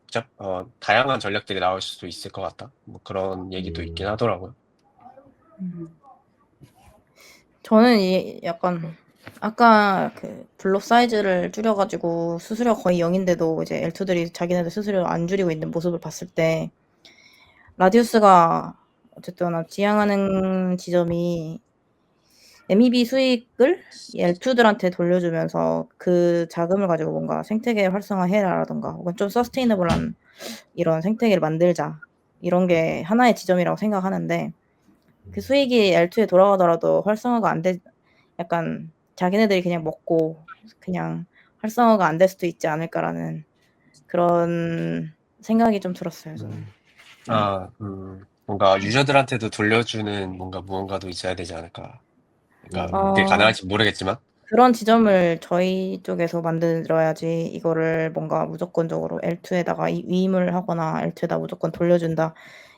C: 다양한 전략들이 나올 수도 있을 것 같다. 뭐 그런 얘기도 있긴 하더라고요.
B: 저는 이 약간 아까 그 블록 사이즈를 줄여가지고 수수료 거의 0인데도 이제 L2들이 자기네들 수수료 안 줄이고 있는 모습을 봤을 때 라디우스가 어쨌든 지향하는 지점이 MEB 수익을 L2들한테 돌려주면서 그 자금을 가지고 뭔가 생태계 활성화해라라던가 혹은 좀 서스테이너블한 이런 생태계를 만들자 이런 게 하나의 지점이라고 생각하는데 그 수익이 L2에 돌아가더라도 활성화가 안 돼 약간 자기네들이 그냥 먹고 그냥 활성화가 안 될 수도 있지 않을까라는 그런 생각이 좀 들었어요. 저는.
C: 뭔가 유저들한테도 돌려주는 뭔가 무언가도 있어야 되지 않을까. 그러니까 그게
B: 어.
C: 가능할지 모르겠지만
B: 그런 지점을 저희 쪽에서 만들어야지 이거를 뭔가 무조건적으로 L2에다가 위임을 하거나 L2에다 무조건 돌려준다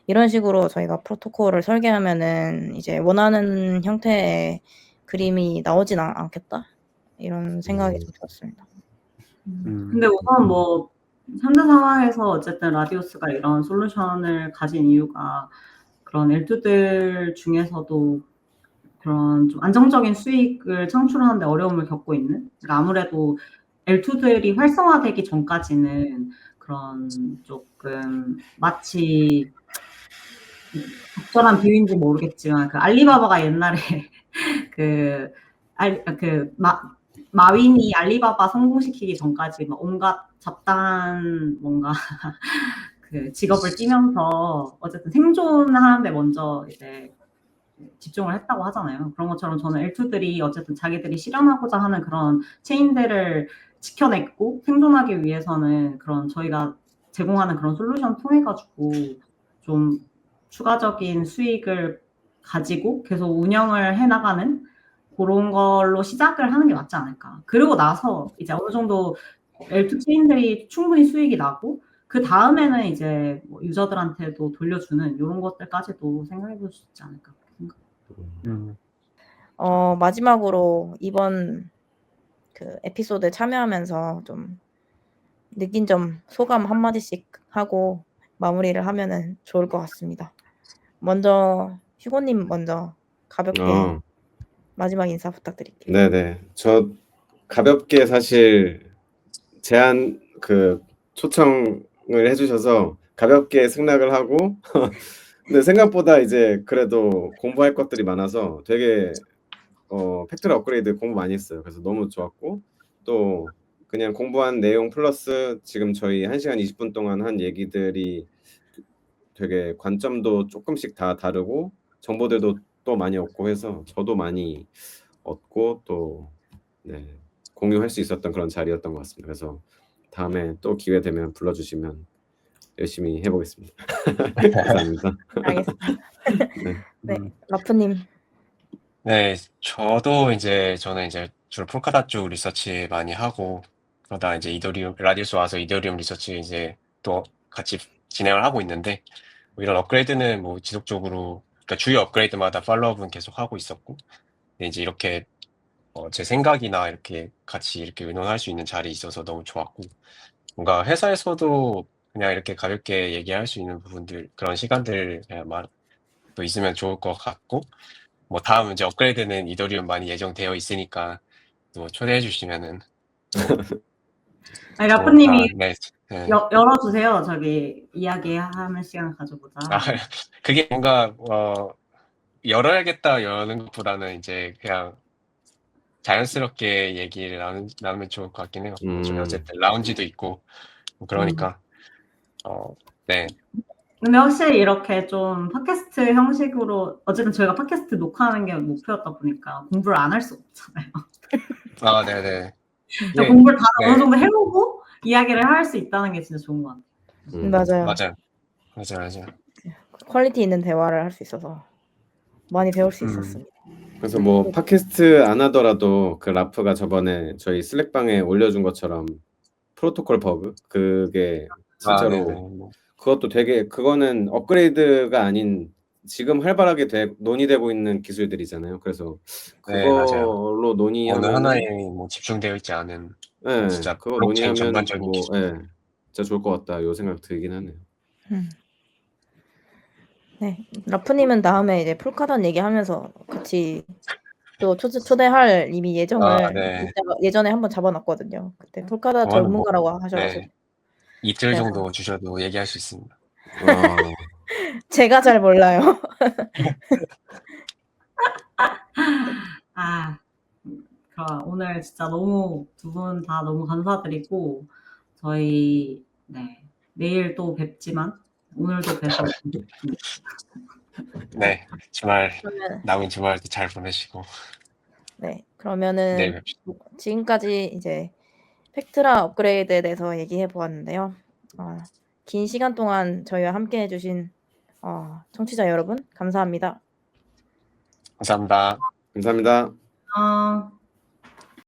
B: 이런 식으로 저희가 프로토콜을 설계하면은 이제 원하는 형태의 그림이 나오진 않겠다 이런 생각이 좀 들었습니다.
A: 근데 우선 뭐 현재 상황에서 어쨌든 라디우스가 이런 솔루션을 가진 이유가 그런 L2들 중에서도 그런 좀 안정적인 수익을 창출하는데 어려움을 겪고 있는, 그러니까 아무래도 L2들이 활성화되기 전까지는 그런 조금 마치 적절한 비유인지 모르겠지만 그 알리바바가 옛날에 마윈이 알리바바 성공시키기 전까지 막 온갖 잡다한 뭔가 그 직업을 뛰면서 어쨌든 생존하는데 먼저 이제 집중을 했다고 하잖아요. 그런 것처럼 저는 L2들이 어쨌든 자기들이 실현하고자 하는 그런 체인들을 지켜냈고 생존하기 위해서는 그런 저희가 제공하는 그런 솔루션 통해 가지고 좀 추가적인 수익을 가지고 계속 운영을 해나가는 그런 걸로 시작을 하는 게 맞지 않을까. 그리고 나서 이제 어느 정도 L2 체인들이 충분히 수익이 나고 그 다음에는 이제 뭐 유저들한테도 돌려주는 이런 것들까지도 생각해 볼 수 있지 않을까.
B: 마지막으로 이번 그 에피소드에 참여하면서 좀 느낀 점 소감 한마디씩 하고 마무리를 하면은 좋을 것 같습니다. 먼저 휴고님 먼저 가볍게 마지막 인사 부탁드릴게요.
D: 네네. 저 가볍게 사실 제안 초청을 해주셔서 가볍게 승낙을 하고 근데 생각보다 이제 그래도 공부할 것들이 많아서 되게 팩토리 업그레이드 공부 많이 했어요. 그래서 너무 좋았고 또 그냥 공부한 내용 플러스 지금 저희 1시간 20분 동안 한 얘기들이 되게 관점도 조금씩 다 다르고 정보들도 또 많이 얻고 해서 저도 많이 얻고 또 공유할 수 있었던 그런 자리였던 것 같습니다. 그래서 다음에 또 기회 되면 불러주시면 열심히 해보겠습니다. 감사합니다.
B: 알겠습니다. 네, 라프님.
C: 네, 저는 이제 주로 폴카닷 쪽 리서치 많이 하고 그러다 이제 라디우스 와서 이더리움 리서치 이제 또 같이 진행을 하고 있는데 뭐 이런 업그레이드는 뭐 지속적으로 그러니까 주요 업그레이드마다 팔로우업은 계속 하고 있었고 근데 이제 이렇게 제 생각이나 이렇게 같이 이렇게 의논할 수 있는 자리에 있어서 너무 좋았고 뭔가 회사에서도 그냥 이렇게 가볍게 얘기할 수 있는 부분들 그런 시간들 또 있으면 좋을 것 같고 뭐 다음 이제 업그레이드는 이더리움 많이 예정되어 있으니까 또 초대해 주시면은
A: 아니, 라프님이
C: 네.
A: 열어주세요. 저기 이야기하는 시간 가져보자.
C: 그게 뭔가 열어야겠다 여는 것보다는 이제 그냥 자연스럽게 얘기를 나누면 좋을 것 같긴 해요. 좀 어쨌든 라운지도 있고 뭐 그러니까 네.
A: 근데 확실히 이렇게 좀 팟캐스트 형식으로 어쨌든 저희가 팟캐스트 녹화하는 게 목표였다 보니까 공부를 안 할 수 없잖아요.
C: 네네.
A: 그러니까 공부를 다 어느 정도 해보고 이야기를 할 수 있다는 게 진짜 좋은 것 같아요.
C: 맞아요.
B: 퀄리티 있는 대화를 할 수 있어서 많이 배울 수 있었습니다.
D: 그래서 뭐 팟캐스트 안 하더라도 그 라프가 저번에 저희 슬랙방에 올려준 것처럼 프로토콜 버그 그게 진짜로
C: 네네. 뭐,
D: 그것도 되게 그거는 업그레이드가 아닌 지금 활발하게 논의되고 있는 기술들이잖아요. 그래서
C: 네, 맞아요.
D: 그걸로
C: 어느
D: 논의하면은
C: 하나에 뭐 집중되어 있지 않은
D: 예,
C: 진짜
D: 그거
C: 블록체인
D: 논의하면
C: 전반적인
D: 뭐
C: 기술.
D: 예, 진짜 좋을 것 같다 요 생각 들긴 하네요.
B: 네, 라프님은 다음에 이제 폴카돈 얘기하면서 같이 또 초대할 이미 예정을
C: 네.
B: 예전에 한번 잡아놨거든요. 그때 폴카돈
C: 그거는 뭐,
B: 전문가라고 하셔가지고
C: 네. 이틀
B: 그래서
C: 정도 주셔도 얘기할 수 있습니다.
D: 아,
B: 제가 잘 몰라요.
A: 아, 그럼 오늘 진짜 너무 두 분 다 너무 감사드리고 저희 내일 또 뵙지만 오늘도 뵈서
C: 네, 주말
B: 그러면
C: 남은 주말도 잘 보내시고
B: 네,
C: 내일
B: 그러면은
C: 뵙시다.
B: 지금까지 이제 팩트라 업그레이드에 대해서 얘기해 보았는데요. 긴 시간 동안 저희와 함께 해주신 청취자 여러분 감사합니다.
C: 감사합니다.
D: 감사합니다.